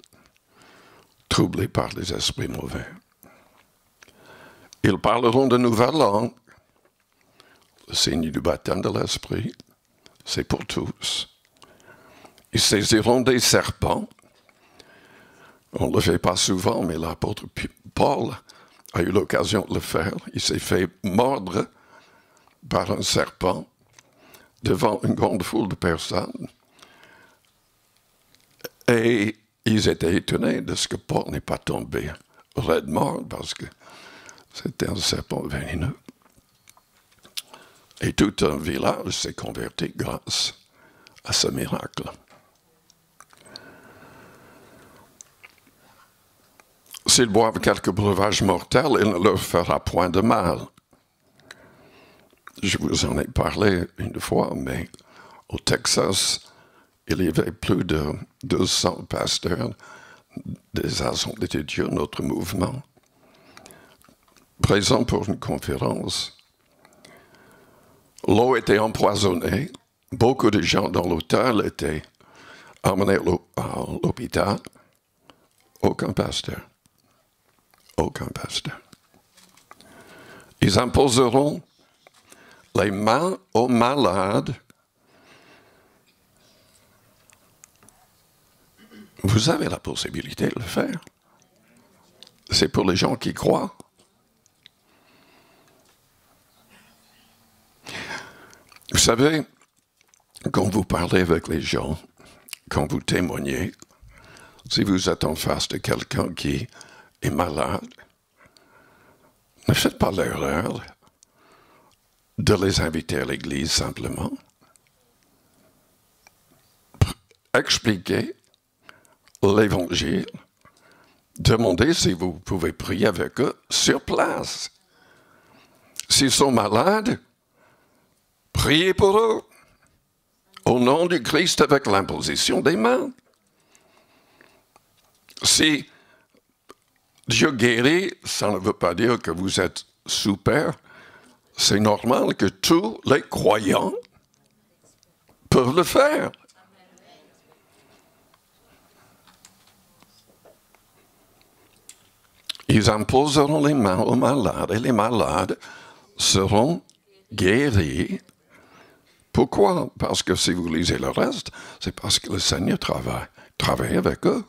troublées par les esprits mauvais. Ils parleront de nouvelles langues. Le signe du baptême de l'esprit, c'est pour tous. Ils saisiront des serpents. On ne le fait pas souvent, mais l'apôtre Paul a eu l'occasion de le faire. Il s'est fait mordre par un serpent devant une grande foule de personnes. Et ils étaient étonnés de ce que Paul n'est pas tombé raide mort parce que c'était un serpent vénéneux. Et tout un village s'est converti grâce à ce miracle. S'ils boivent quelques breuvages mortels, il ne leur fera point de mal. Je vous en ai parlé une fois, mais au Texas, il y avait plus de 200 pasteurs des Assemblées de Dieu, notre mouvement, présents pour une conférence. L'eau était empoisonnée. Beaucoup de gens dans l'hôtel étaient emmenés à l'hôpital. Aucun pasteur. Aucun pasteur. Ils imposeront les mains aux malades. Vous avez la possibilité de le faire. C'est pour les gens qui croient. Vous savez, quand vous parlez avec les gens, quand vous témoignez, si vous êtes en face de quelqu'un qui est malade, ne faites pas l'erreur de les inviter à l'église simplement. Expliquez l'évangile. Demandez si vous pouvez prier avec eux sur place. S'ils sont malades, priez pour eux. Au nom du Christ avec l'imposition des mains. Si Dieu guérit, ça ne veut pas dire que vous êtes super. C'est normal que tous les croyants peuvent le faire. Ils imposeront les mains aux malades et les malades seront guéris. Pourquoi? Parce que si vous lisez le reste, c'est parce que le Seigneur travaille avec eux.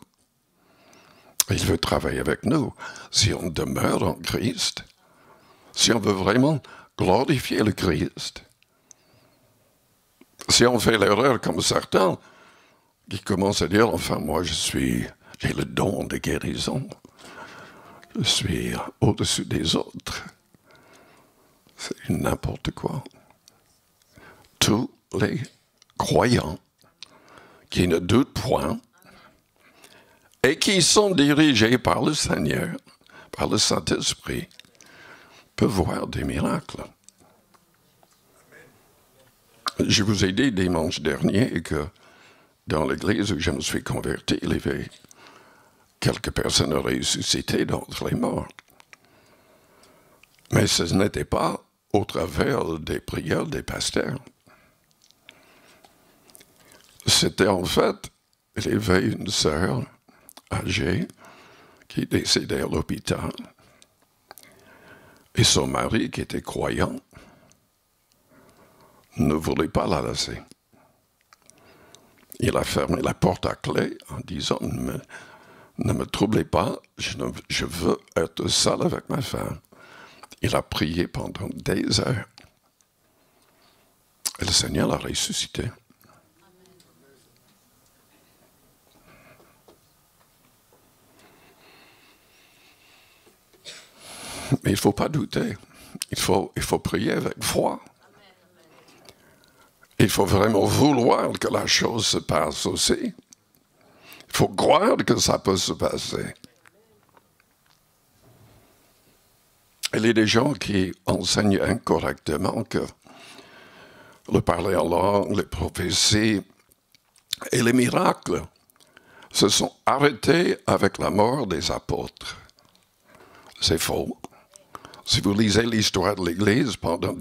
Il veut travailler avec nous. Si on demeure en Christ, si on veut vraiment glorifier le Christ, si on fait l'erreur comme certains qui commencent à dire, enfin moi j'ai le don de guérison, je suis au-dessus des autres. C'est n'importe quoi. Tous les croyants qui ne doutent point et qui sont dirigés par le Seigneur, par le Saint-Esprit, peuvent voir des miracles. Je vous ai dit dimanche dernier que dans l'église où je me suis converti, il y avait quelques personnes ont ressuscité d'entre les morts. Mais ce n'était pas au travers des prières des pasteurs. C'était en fait, il y avait une sœur âgée qui décédait à l'hôpital. Et son mari, qui était croyant, ne voulait pas la laisser. Il a fermé la porte à clé en disant « Ne me troublez pas, je veux être seul avec ma femme. » Il a prié pendant des heures. Et le Seigneur l'a ressuscité. Mais il ne faut pas douter. Il faut prier avec foi. Il faut vraiment vouloir que la chose se passe aussi. Il faut croire que ça peut se passer. Il y a des gens qui enseignent incorrectement que le parler en langue, les prophéties et les miracles se sont arrêtés avec la mort des apôtres. C'est faux. Si vous lisez l'histoire de l'Église pendant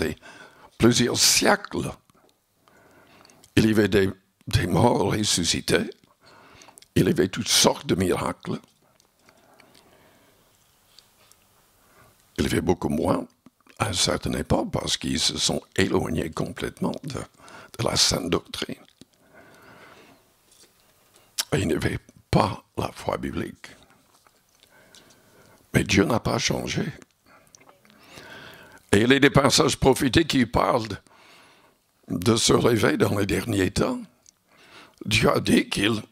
plusieurs siècles, il y avait des morts ressuscités, il y avait toutes sortes de miracles. Il y avait beaucoup moins à une certaine époque parce qu'ils se sont éloignés complètement de la sainte doctrine. Et il n'y avait pas la foi biblique. Mais Dieu n'a pas changé. Et il y a des passages prophétiques qui parlent de se réveiller dans les derniers temps. Dieu a dit qu'il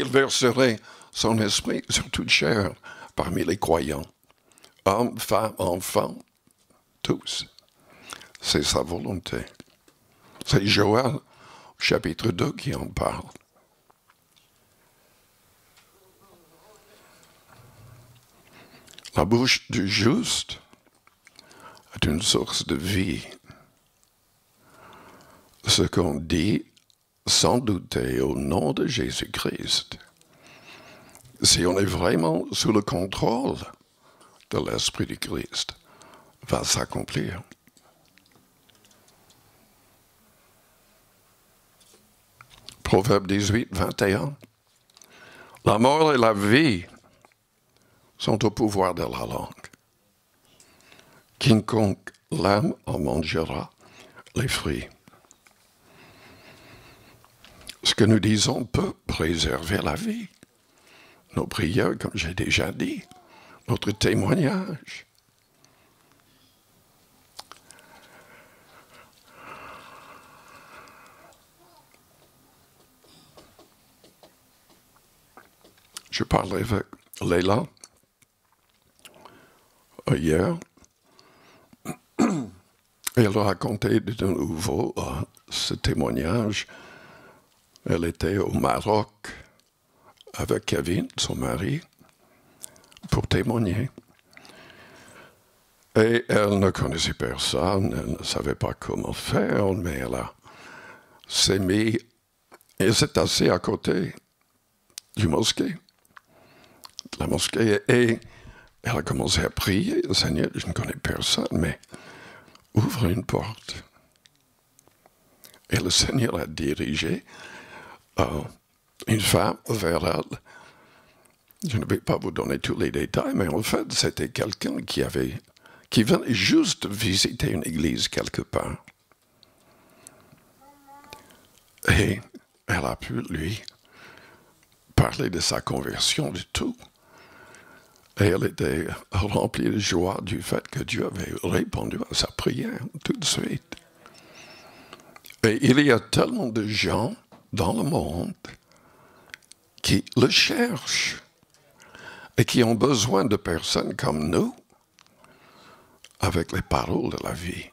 verserait son esprit sur toute chair parmi les croyants. Hommes, femmes, enfants, tous. C'est sa volonté. C'est Joël, chapitre 2, qui en parle. La bouche du juste est une source de vie. Ce qu'on dit sans douter au nom de Jésus-Christ, si on est vraiment sous le contrôle de l'Esprit du Christ, va s'accomplir. Proverbe 18, 21. La mort et la vie sont au pouvoir de la langue. Quiconque l'aime en mangera les fruits. Ce que nous disons peut préserver la vie. Nos prières, comme j'ai déjà dit, notre témoignage. Je parlais avec Leila hier. Elle racontait de nouveau ce témoignage. Elle était au Maroc avec Kevin, son mari, pour témoigner. Et elle ne connaissait personne, elle ne savait pas comment faire, mais s'est mise et s'est assise à côté du mosquée. La mosquée, et elle a commencé à prier. Seigneur, je ne connais personne, mais ouvre une porte. Et le Seigneur a dirigé une femme vers elle. Je ne vais pas vous donner tous les détails, mais en fait, c'était quelqu'un qui venait juste visiter une église quelque part. Et elle a pu lui parler de sa conversion, de tout. Et elle était remplie de joie du fait que Dieu avait répondu à sa prière tout de suite. Et il y a tellement de gens dans le monde qui le cherchent et qui ont besoin de personnes comme nous avec les paroles de la vie.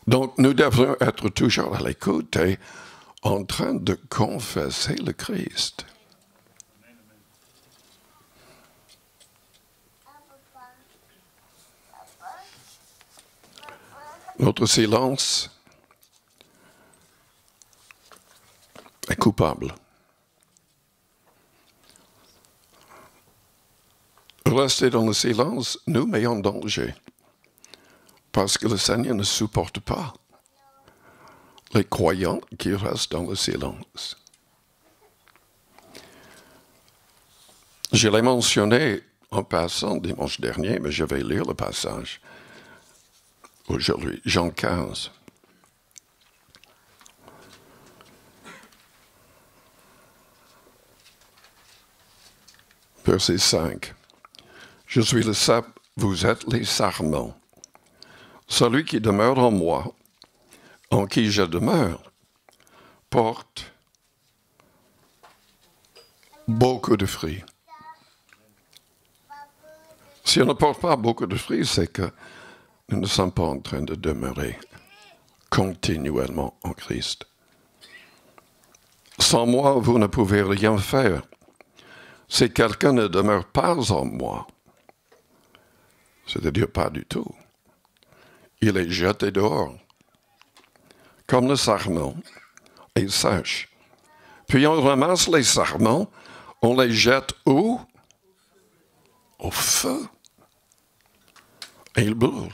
Donc nous devons être toujours à l'écoute et en train de confesser le Christ. Notre silence est est coupable. Rester dans le silence nous met en danger, parce que le Seigneur ne supporte pas les croyants qui restent dans le silence. Je l'ai mentionné en passant dimanche dernier, mais je vais lire le passage aujourd'hui, Jean 15. Verset 5. Je suis le cep, vous êtes les sarments. Celui qui demeure en moi, en qui je demeure, porte beaucoup de fruits. Si on ne porte pas beaucoup de fruits, c'est que nous ne sommes pas en train de demeurer continuellement en Christ. Sans moi, vous ne pouvez rien faire. Si quelqu'un ne demeure pas en moi, c'est-à-dire pas du tout, il est jeté dehors, comme le sarment, et sèche. Puis on ramasse les sarments, on les jette où? Au feu. Et ils brûlent.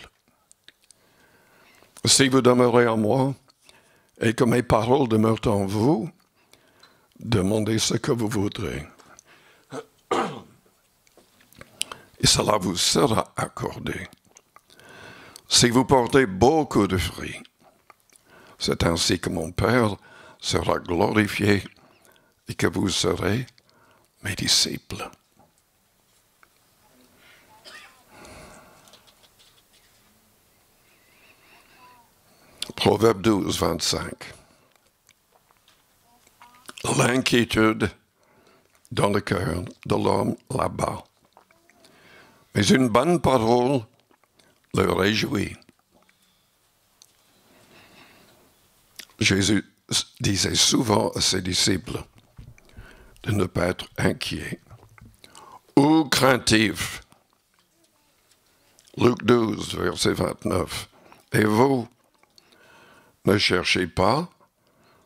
Si vous demeurez en moi, et que mes paroles demeurent en vous, demandez ce que vous voudrez. Et cela vous sera accordé. Si vous portez beaucoup de fruits, c'est ainsi que mon Père sera glorifié et que vous serez mes disciples. Proverbe 12, 25. L'inquiétude dans le cœur de l'homme là-bas. Mais une bonne parole le réjouit. Jésus disait souvent à ses disciples de ne pas être inquiets ou craintifs. Luc 12, verset 29. Et vous, ne cherchez pas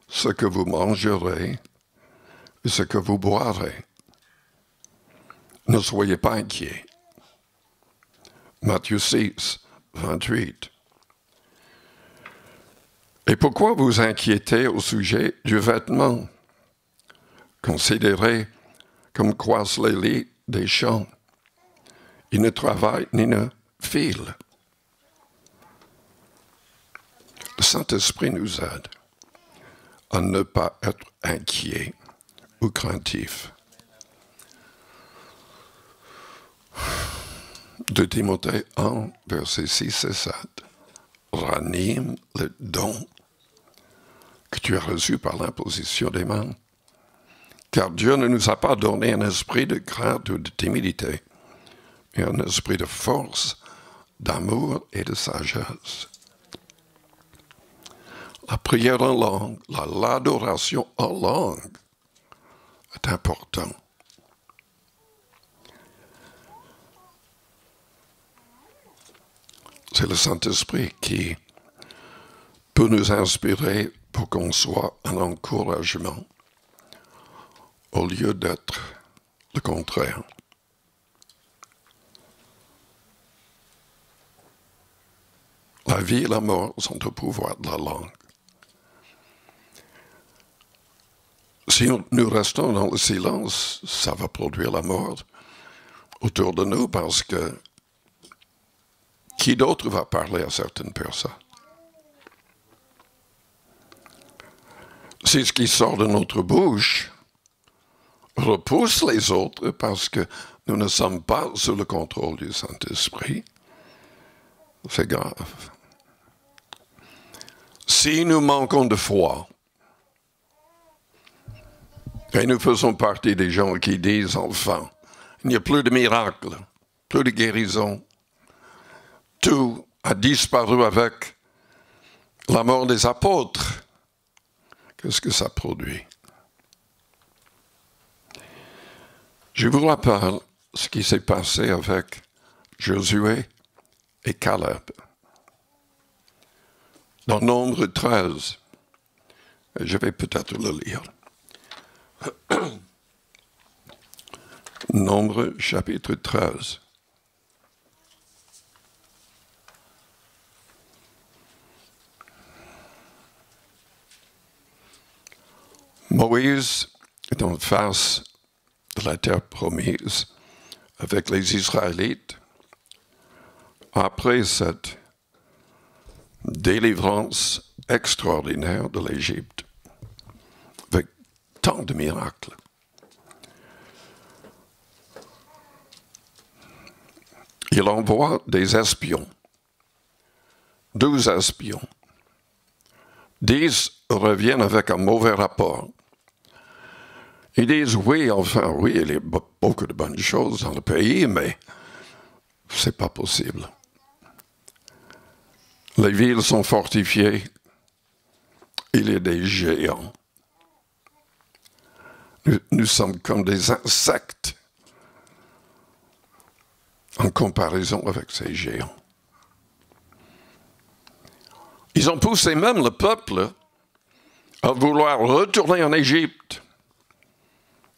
ce que vous mangerez et ce que vous boirez. Ne soyez pas inquiets. Matthieu 6, 28. Et pourquoi vous inquiétez au sujet du vêtement? Considérez comme croissent les lits des champs. Ils ne travaillent ni ne filent. Le Saint-Esprit nous aide à ne pas être inquiets ou craintifs. De Timothée 1, versets 6 et 7. Ranime le don que tu as reçu par l'imposition des mains. Car Dieu ne nous a pas donné un esprit de crainte ou de timidité, mais un esprit de force, d'amour et de sagesse. La prière en langue, l'adoration en langue est important. C'est le Saint-Esprit qui peut nous inspirer pour qu'on soit un encouragement au lieu d'être le contraire. La vie et la mort sont au pouvoir de la langue. Si nous restons dans le silence, ça va produire la mort autour de nous parce que qui d'autre va parler à certaines personnes? Si ce qui sort de notre bouche repousse les autres parce que nous ne sommes pas sous le contrôle du Saint-Esprit, c'est grave. Si nous manquons de foi, et nous faisons partie des gens qui disent enfin, il n'y a plus de miracles, plus de guérison, tout a disparu avec la mort des apôtres. Qu'est-ce que ça produit? Je vous rappelle ce qui s'est passé avec Josué et Caleb. Dans Nombre 13, je vais peut-être le lire. Nombre chapitre 13. Moïse est en face de la terre promise avec les Israélites après cette délivrance extraordinaire de l'Égypte avec tant de miracles. Il envoie des espions, 12 espions. 10 reviennent avec un mauvais rapport. Ils disent oui, enfin oui, il y a beaucoup de bonnes choses dans le pays, mais c'est pas possible. Les villes sont fortifiées, il y a des géants. Nous sommes comme des insectes en comparaison avec ces géants. Ils ont poussé même le peuple à vouloir retourner en Égypte.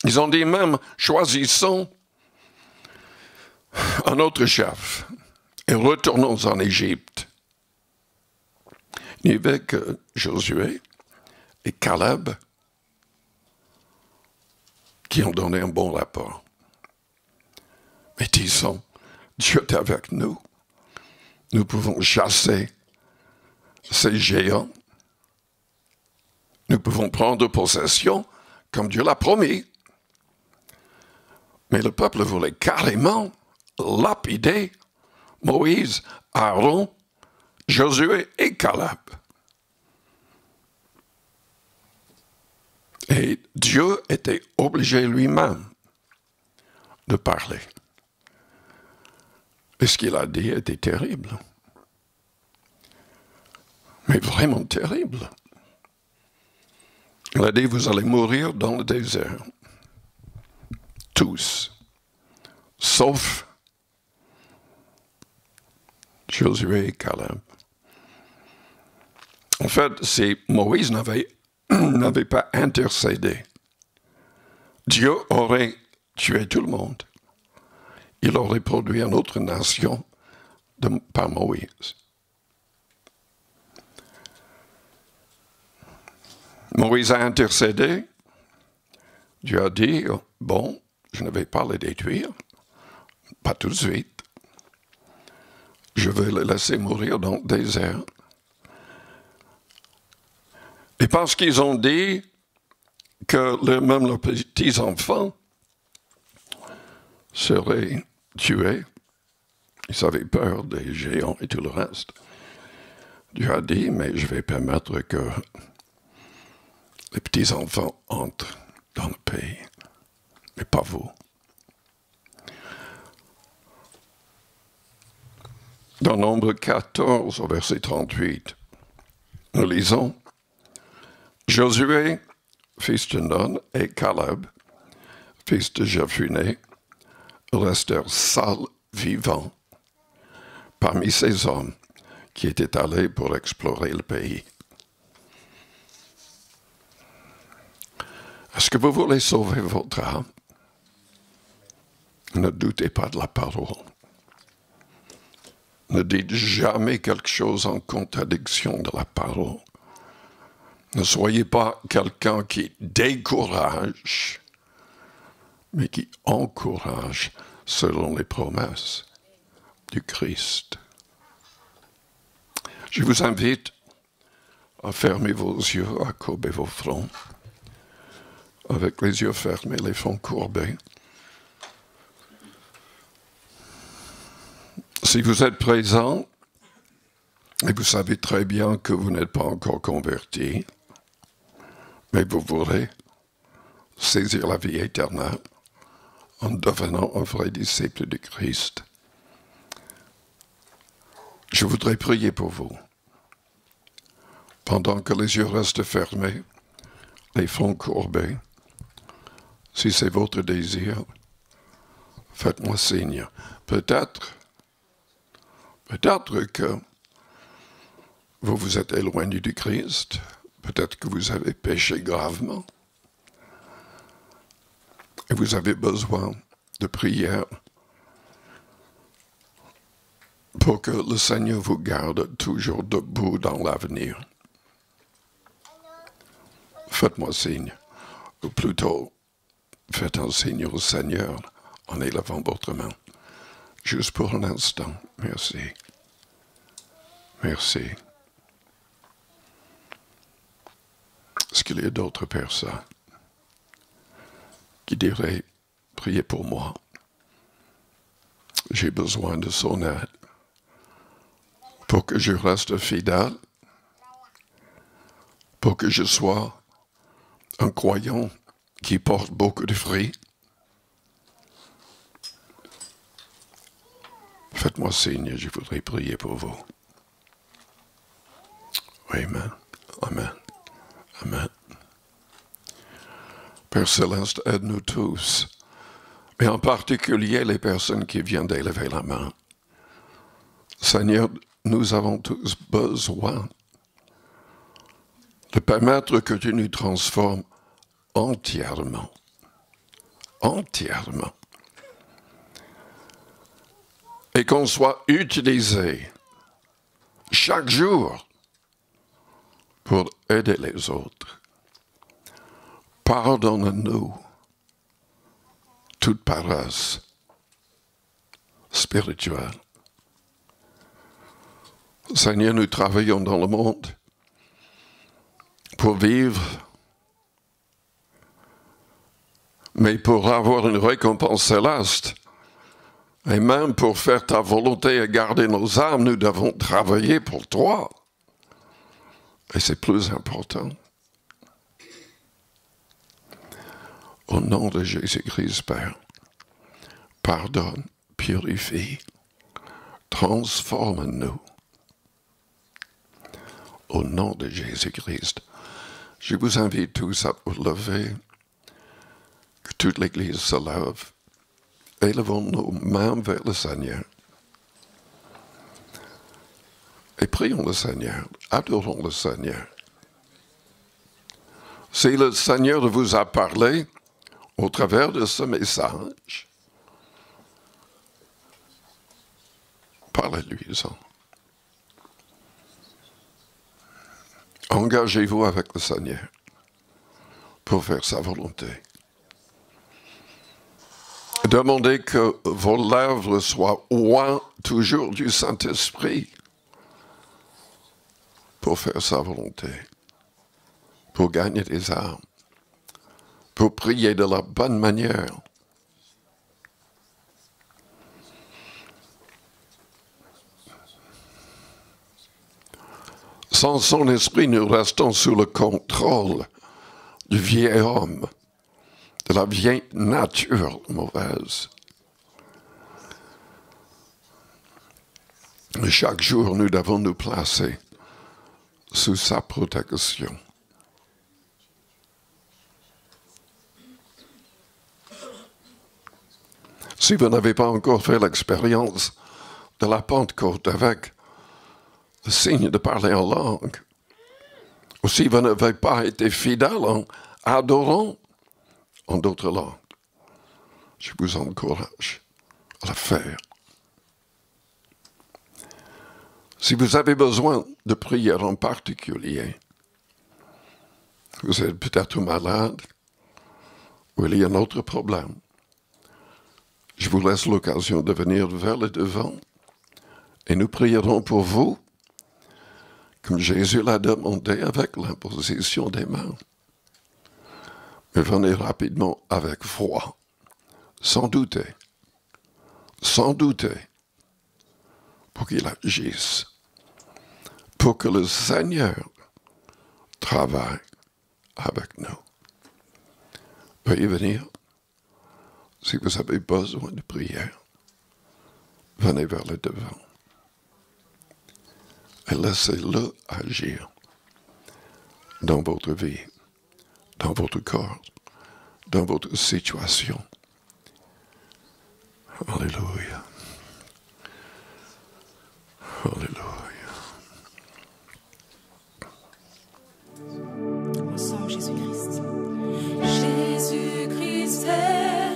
Ils ont dit même, choisissons un autre chef et retournons en Égypte. Il n'y avait que Josué et Caleb qui ont donné un bon rapport. Mais disons, Dieu est avec nous. Nous pouvons chasser ces géants. Nous pouvons prendre possession comme Dieu l'a promis. Mais le peuple voulait carrément lapider Moïse, Aaron, Josué et Caleb. Et Dieu était obligé lui-même de parler. Et ce qu'il a dit était terrible. Mais vraiment terrible. Il a dit, vous allez mourir dans le désert. Tous. Sauf Josué et Caleb. En fait, si Moïse n'avait pas intercédé, Dieu aurait tué tout le monde. Il aurait produit une autre nation par Moïse. Moïse a intercédé. Dieu a dit, bon, je ne vais pas les détruire, pas tout de suite. Je vais les laisser mourir dans le désert. Et parce qu'ils ont dit que même leurs petits-enfants seraient tués, ils avaient peur des géants et tout le reste. Dieu a dit, mais je vais permettre que les petits-enfants entrent dans le pays, mais pas vous. Dans Nombre 14, au verset 38, nous lisons, Josué, fils de Nun, et Caleb, fils de Jephuné, restèrent seuls vivants parmi ces hommes qui étaient allés pour explorer le pays. Est-ce que vous voulez sauver votre âme? Ne doutez pas de la parole. Ne dites jamais quelque chose en contradiction de la parole. Ne soyez pas quelqu'un qui décourage, mais qui encourage selon les promesses du Christ. Je vous invite à fermer vos yeux, à courber vos fronts, avec les yeux fermés, les fronts courbés. Si vous êtes présent, et vous savez très bien que vous n'êtes pas encore converti, mais vous voulez saisir la vie éternelle en devenant un vrai disciple de Christ, je voudrais prier pour vous. Pendant que les yeux restent fermés, les fronts courbés, si c'est votre désir, faites-moi signe. Peut-être que vous vous êtes éloigné du Christ, peut-être que vous avez péché gravement. et vous avez besoin de prière pour que le Seigneur vous garde toujours debout dans l'avenir, faites-moi signe, ou plutôt, faites un signe au Seigneur en élevant votre main. Juste pour un instant. Merci. Merci. Est-ce qu'il y a d'autres personnes qui diraient, priez pour moi. J'ai besoin de son aide pour que je reste fidèle, pour que je sois un croyant qui porte beaucoup de fruits. Faites-moi signe, je voudrais prier pour vous. Amen. Amen. Amen. Père Céleste, aide-nous tous, mais en particulier les personnes qui viennent d'élever la main. Seigneur, nous avons tous besoin de permettre que tu nous transformes entièrement. Entièrement. Et qu'on soit utilisé chaque jour pour aider les autres. Pardonne-nous toute paresse spirituelle. Seigneur, nous travaillons dans le monde pour vivre, mais pour avoir une récompense céleste. Et même pour faire ta volonté et garder nos âmes, nous devons travailler pour toi. Et c'est plus important. Au nom de Jésus-Christ, Père, pardonne, purifie, transforme-nous. Au nom de Jésus-Christ, je vous invite tous à vous lever, que toute l'Église se lève. Élevons nos mains vers le Seigneur. Et prions le Seigneur, adorons le Seigneur. Si le Seigneur vous a parlé au travers de ce message, parlez-lui-en. Engagez-vous avec le Seigneur pour faire sa volonté. Demandez que vos lèvres soient ointes toujours du Saint-Esprit pour faire sa volonté, pour gagner des âmes, pour prier de la bonne manière. Sans son esprit, nous restons sous le contrôle du vieil homme, de la vieille nature mauvaise. Et chaque jour, nous devons nous placer sous sa protection. Si vous n'avez pas encore fait l'expérience de la Pentecôte avec le signe de parler en langue, ou si vous n'avez pas été fidèle en adorant en d'autres langues, je vous encourage à le faire. Si vous avez besoin de prière en particulier, vous êtes peut-être malade, ou il y a un autre problème, je vous laisse l'occasion de venir vers le devant et nous prierons pour vous, comme Jésus l'a demandé avec l'imposition des mains. Mais venez rapidement avec foi, sans douter, pour qu'il agisse, pour que le Seigneur travaille avec nous. Veuillez venir. Si vous avez besoin de prière, venez vers le devant. Et laissez-le agir dans votre vie, dans votre corps, dans votre situation. Alléluia. Alléluia.
Ensemble, Jésus-Christ. Jésus-Christ est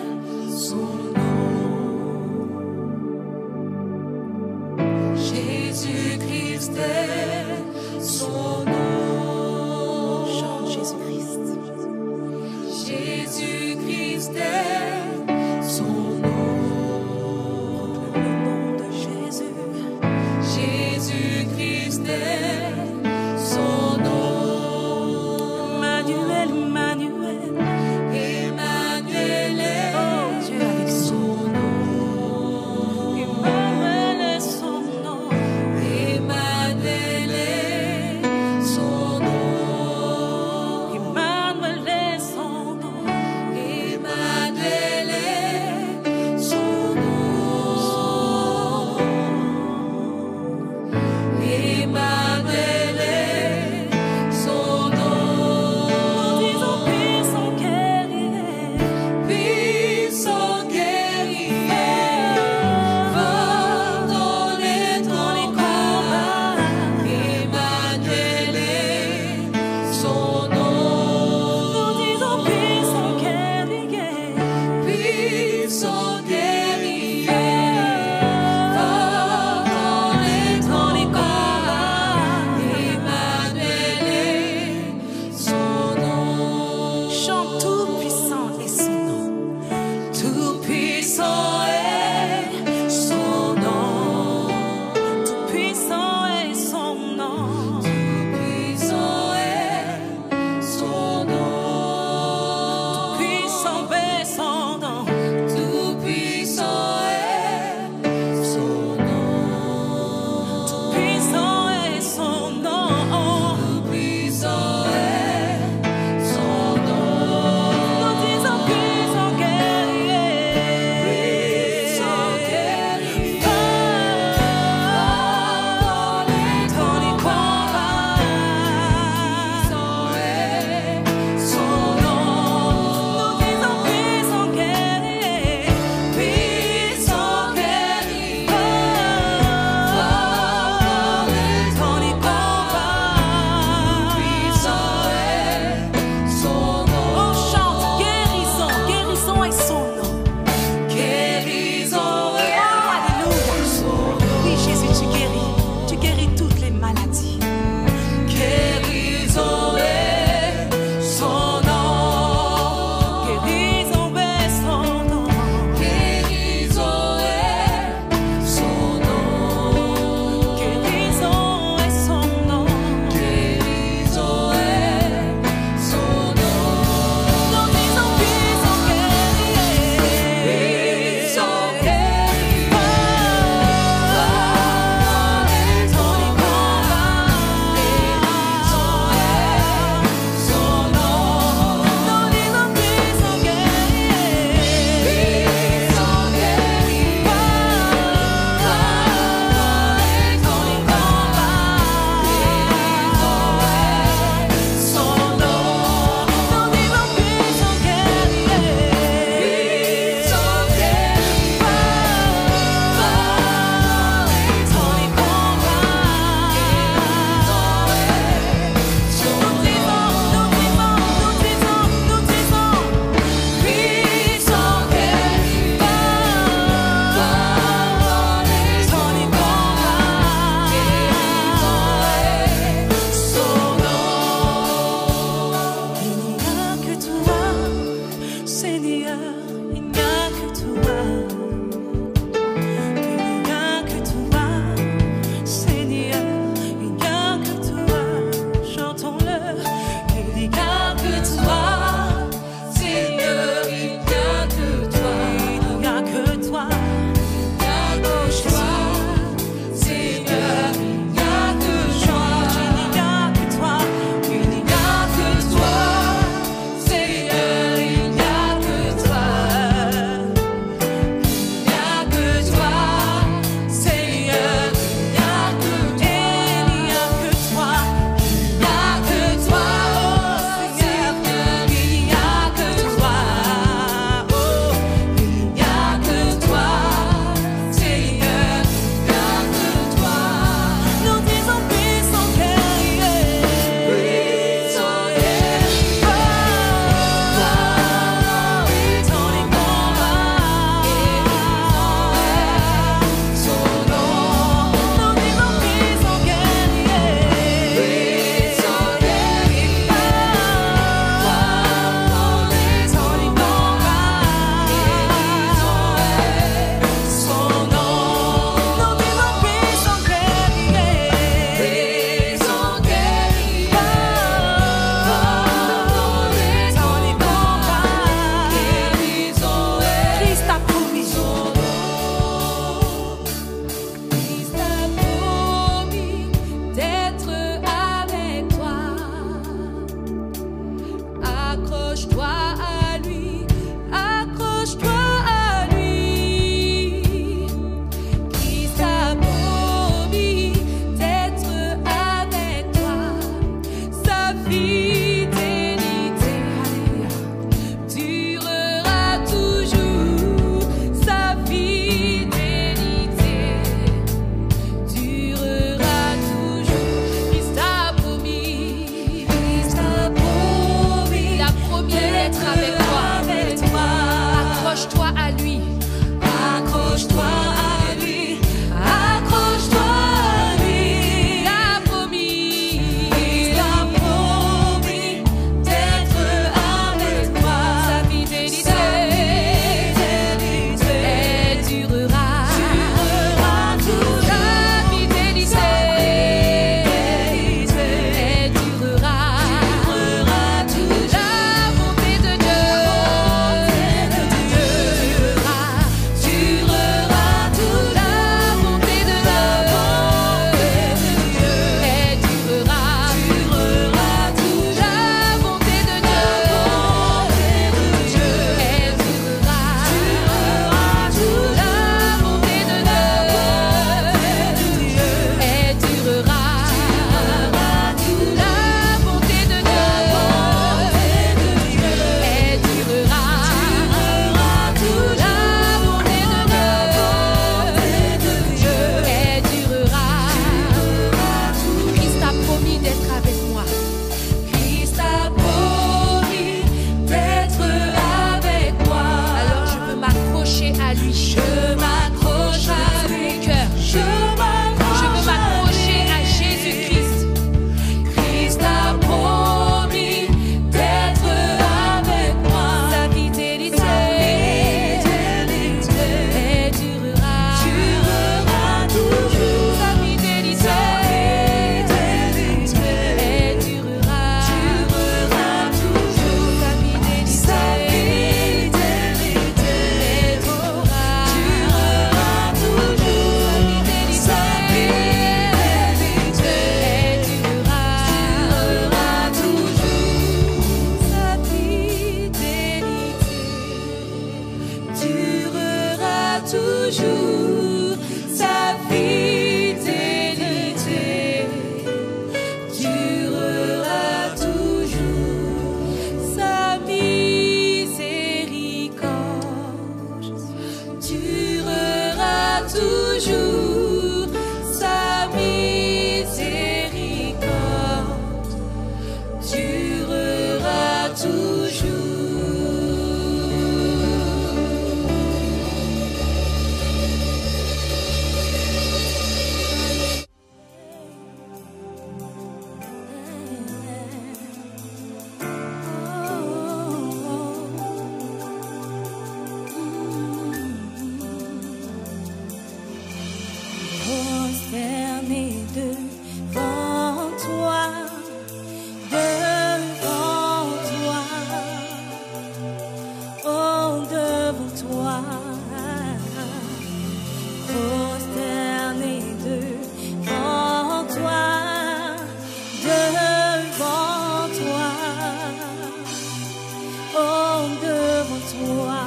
toi.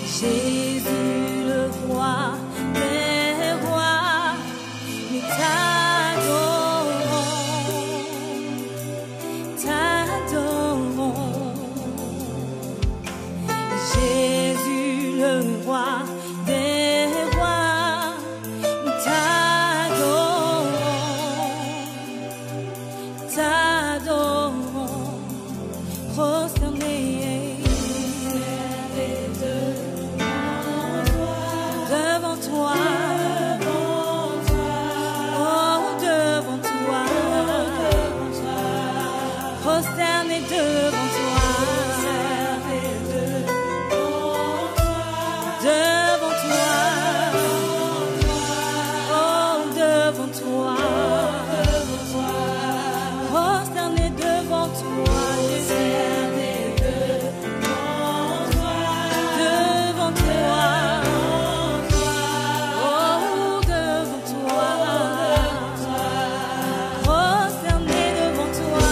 Jésus le roi des rois, nous t'adorons. Jésus le roi des rois, nous t'adorons, prosternés devant toi, oh devant toi, prosternés devant toi, devant toi, oh devant toi, prosternés devant toi, devant toi, oh devant toi, prosternés devant toi,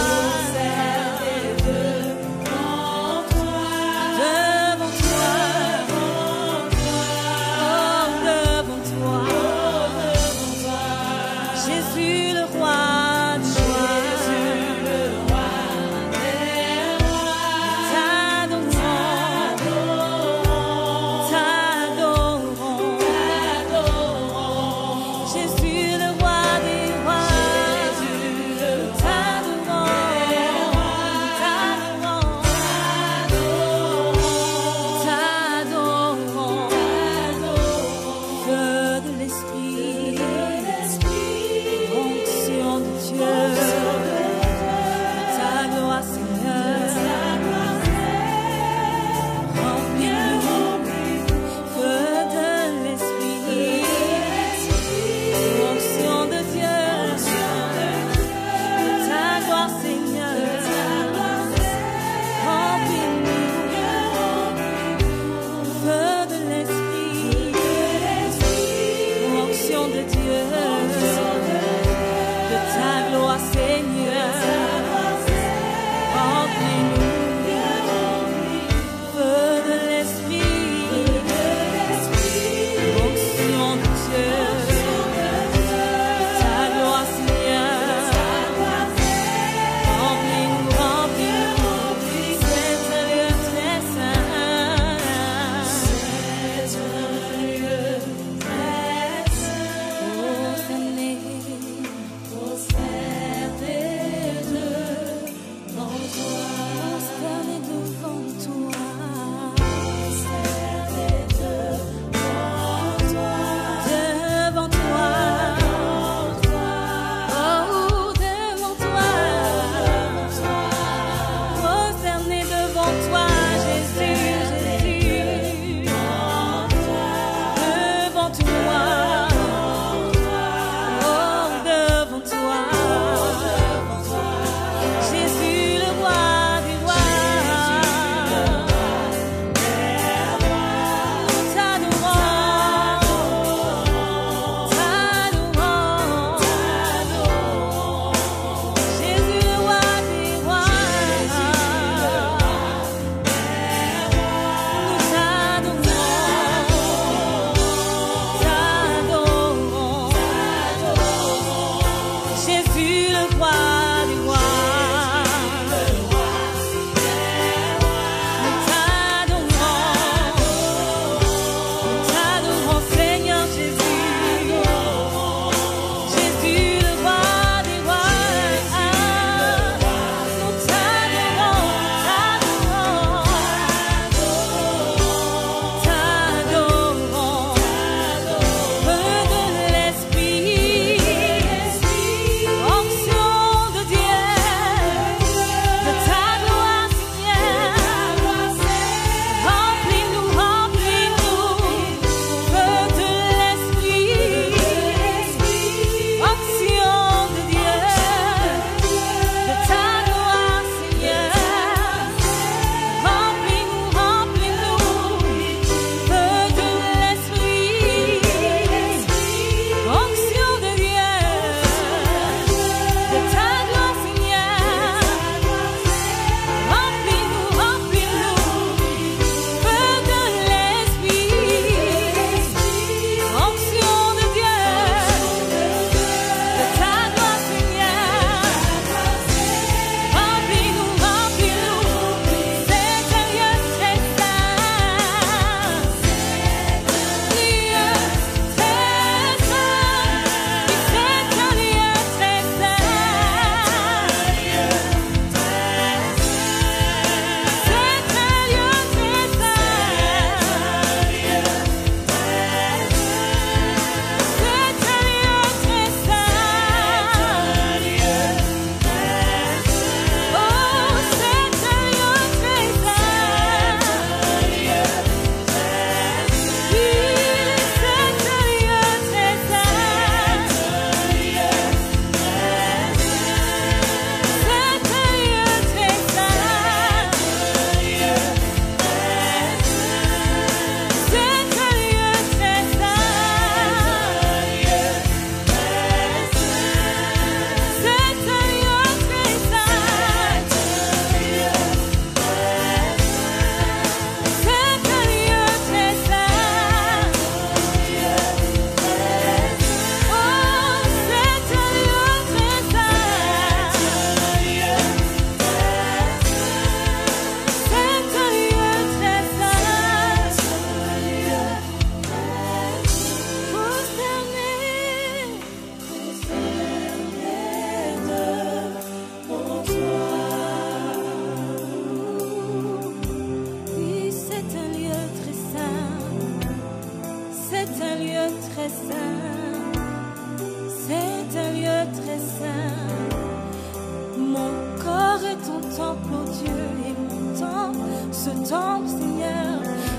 ce temple, Seigneur,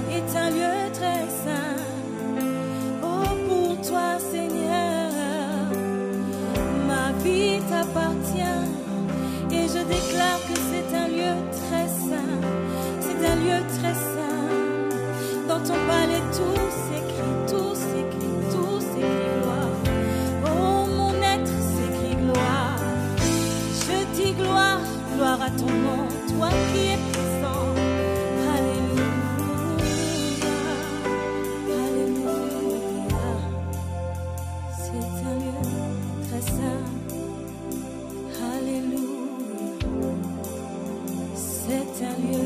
est un lieu très saint. Oh, pour toi, Seigneur, ma vie t'appartient. Et je déclare que c'est un lieu très saint. C'est un lieu très saint. Dans ton palais, tout s'écrit, tout s'écrit, tout s'écrit gloire. Oh, mon être s'écrit gloire. Je dis gloire, gloire à ton nom, toi qui es présent. Alléluia, alléluia. C'est un lieu très saint. Alléluia. C'est un lieu